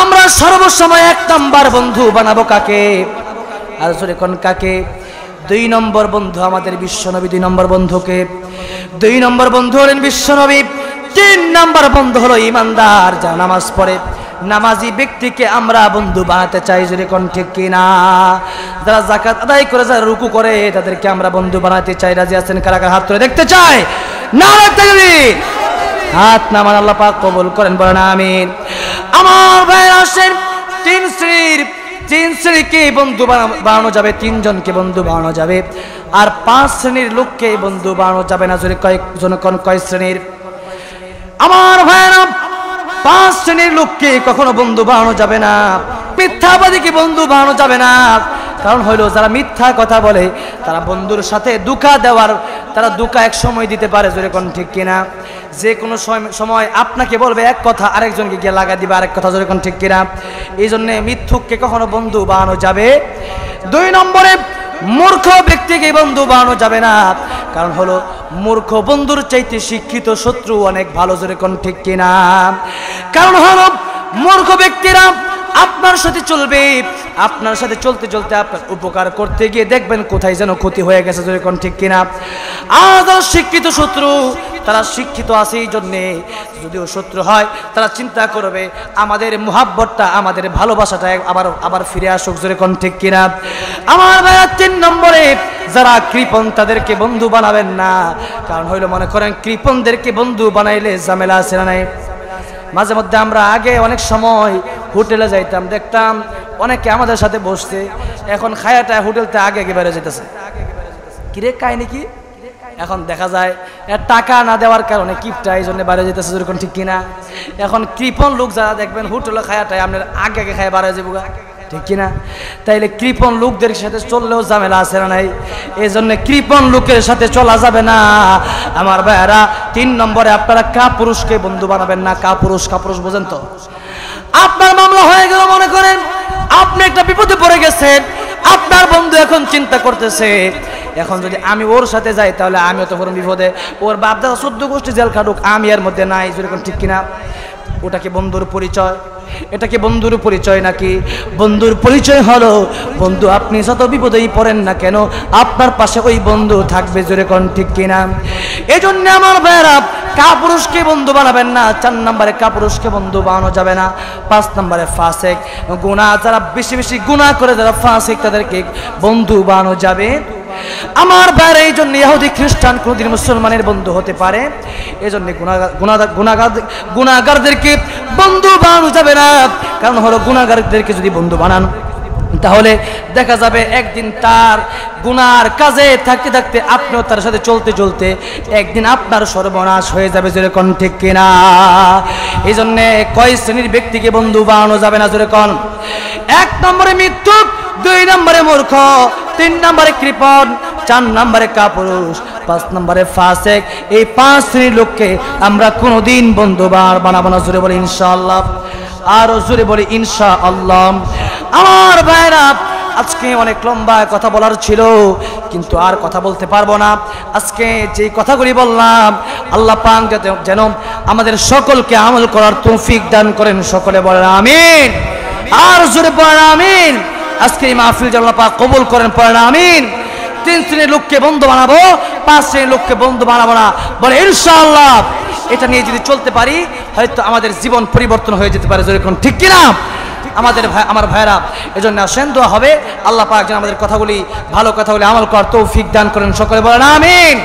আমরা সর্বসময় এক নাম্বার বন্ধু বানাবো কাকে? আর যদি কোন কাকে? 2 নম্বর বন্ধু আমাদের বিশ্বনবী, 2 নম্বর বন্ধুকে, 2 নম্বর বন্ধু হলেন বিশ্বনবী, 3 নম্বর বন্ধু হলো ইমানদার যারা নামাজ পড়ে। নামাজি ব্যক্তিকে আমরা বন্ধু বানাতে চাই, যদি কোন ঠিক কিনা? যারা যাকাত আদায় করে, যারা রুকু করে, তাদেরকে আমরা বন্ধু বানাতে চাই। রাজি আছেন? কারা কারা হাত তুলে দেখতে চাই? নারে তাকবীর! হাত নামান, আল্লাহ পাক কবুল করেন, বলেন আমিন। আমার ভাইরা আসেন, 3 শ্রেণীকে বন্ধু বানানো যাবে, 3 জনকে বন্ধু বানানো যাবে, আর 5 শ্রেণীর লোককে বন্ধু বানানো যাবে না। যদি কয়েকজন কোন কয় শ্রেণীর? আমার ভাইরা 5 শ্রেণীর লোককে কখনো বন্ধু বানানো যাবে না। মিথ্যাবাদীকে বন্ধু বানানো যাবে না। কারণ হইল যারা মিথ্যা কথা বলে তারা বন্ধুর সাথে ধোঁকা দেওয়ার, তারা ধোঁকা এক সময় দিতে পারে, যদি কোন ঠিক কিনা? যে কোনো সময় আপনাকে বলবে এক কথা, আরেকজনকে গিয়ে লাগা দিবে আরেক কথা, যদি কোন ঠিক কিনা? এই জন্য মিথ্যুককে কখনো বন্ধু বানানো যাবে। 2 নম্বরে মূর্খ ব্যক্তিকে বন্ধু বানানো যাবে না। কারণ হলো মূর্খ বন্ধুর চাইতে শিক্ষিত শত্রু অনেক ভালো, যদি কোন ঠিক কিনা? কারণ হলো মূর্খ ব্যক্তিরা আপনার সাথে চলবে, আপনার সাথে চলতে চলতে আপনার উপকার করতে গিয়ে দেখবেন কোথায় যেন ক্ষতি হয়ে গেছে, যদি কোন ঠিক কিনা? আর যারা শিক্ষিত শত্রু, তারা শিক্ষিত আছে এই জন্যে, যদিও শত্রু হয় তারা চিন্তা করবে আমাদের মুহাব্বতটা, আমাদের ভালোবাসাটা আবার ফিরে আসুক, যদি কোন ঠিক কিনা? আমার ভাইয়া 3 নম্বরে যারা কৃপণ তাদেরকে বন্ধু বানাবেন না। কারণ হইলো মনে করেন কৃপণদেরকে বন্ধু বানাইলে ঝামেলা আছে না নাই? মাঝে মধ্যে আমরা আগে অনেক সময় হোটেলে যাইতাম, দেখতাম অনেকে আমাদের সাথে বসছে, এখন খায়াটা হোটেলতে আগে আগে বেড়ে যেতেছে। কিরে কাহিনী কি? এখন দেখা যায় টাকা না দেওয়ার কারণে কিপটা এই জন্য বাইরে যেতেছে, যেরকম ঠিক কিনা? এখন কৃপণ লোক যারা দেখবেন হোটেলে খায়াটাই আপনার আগে আগে খায় বাইরে যাবো, ঠিক কিনা? তাইলে কৃপণ লোকদের সাথে চললেও ঝামেলা আছে না নাই? এই জন্য কৃপণ লোকের সাথে চলা যাবে না আমার ভাইয়েরা। 3 নম্বরে আপনারা কাপুরুষকে বন্ধু বানাবেন না। কাপুরুষ বোঝেন তো? আপনার মামলা হয়ে গেল, মনে করেন আপনি একটা বিপদে পড়ে গেছেন, আপনার বন্ধু এখন চিন্তা করতেছে এখন যদি আমি ওর সাথে যাই তাহলে আমিও তো বড় বিপদে, ওর বাপ দাদা 14 গোষ্ঠী জেল খাটুক, আমি এর মধ্যে নাই, যেরকম ঠিক কিনা? ওটা কি বন্ধুর পরিচয়? এটা কি বন্ধুর পরিচয় নাকি? বন্ধুর পরিচয় হলো বন্ধু আপনি যত বিপদেই পড়েন না কেন আপনার পাশে ওই বন্ধু থাকবে, যেরকম ঠিক কিনা? এই জন্য আমার ভাইয়েরা কাপুরুষকে বন্ধু বানাবেন না। 4 নম্বরে কাপুরুষকে বন্ধু বানানো যাবে না। 5 নম্বরে ফাসিক, গুনাহ যারা বেশি বেশি গুনাহ করে যারা ফাসিক তাদেরকে বন্ধু বানানো যাবে। আমার ভাইয়েরা এই জন্য ইহুদি খ্রিস্টান কোনদিন মুসলমানের বন্ধু হতে পারে, এই জন্য গুনাহগারদেরকে বন্ধু বানানো যাবে না। কারণ হলো গুনাহগারদেরকে যদি বন্ধু বানান তাহলে দেখা যাবে একদিন তার গুনার কাজে থাকতে থাকতে আপনিও তার সাথে চলতে চলতে একদিন আপনার সর্বনাশ হয়ে যাবে, যেরকম ঠিক কিনা? এই জন্য কয় শ্রেণীর ব্যক্তিকে বন্ধু বানানো যাবে না, যেরকম 1 নম্বরে মৃত্যুক, 2 নম্বরে মূর্খ, 3 নম্বরে কৃপণ, 4 নম্বরে কাপুরুষ, 5 নম্বরে ফাসিক। এই 5 শ্রেণীর লোককে আমরা কোনোদিন বন্ধু বানাবো না। জোরে বলি ইনশাআল্লাহ, আর জোরে বলি ইনশাআল্লাহ। আমার ভাইরা আজকে অনেক লম্বা কথা বলার ছিল, কিন্তু আর কথা বলতে পারবো না। আজকে যে কথাগুলি বললাম আল্লাহ পাক যেন আমাদের সকলকে আমল করার তৌফিক দান করেন। সকলে বলেন আমিন, আর জোরে বলেন আমিন। আজকে এই মাহফিল যেন আল্লাহ পাক কবুল করেন, পড়েন আমিন। 3 শ্রেণীর লোককে বন্ধু বানাবো, 5 শ্রেণীর লোককে বন্ধু বানাবো না, বলে ইনশাআল্লাহ। এটা নিয়ে যদি চলতে পারি হয়তো আমাদের জীবন পরিবর্তন হয়ে যেতে পারে, যেরকম ঠিক কিনা? আমার ভাইরা এজন্য আসেন, দোয়া হবে আল্লাহ পাক যেন আমাদের কথাগুলি ভালো কথাগুলি আমল করার তৌফিক দান করেন। সকলে বলেন আমিন।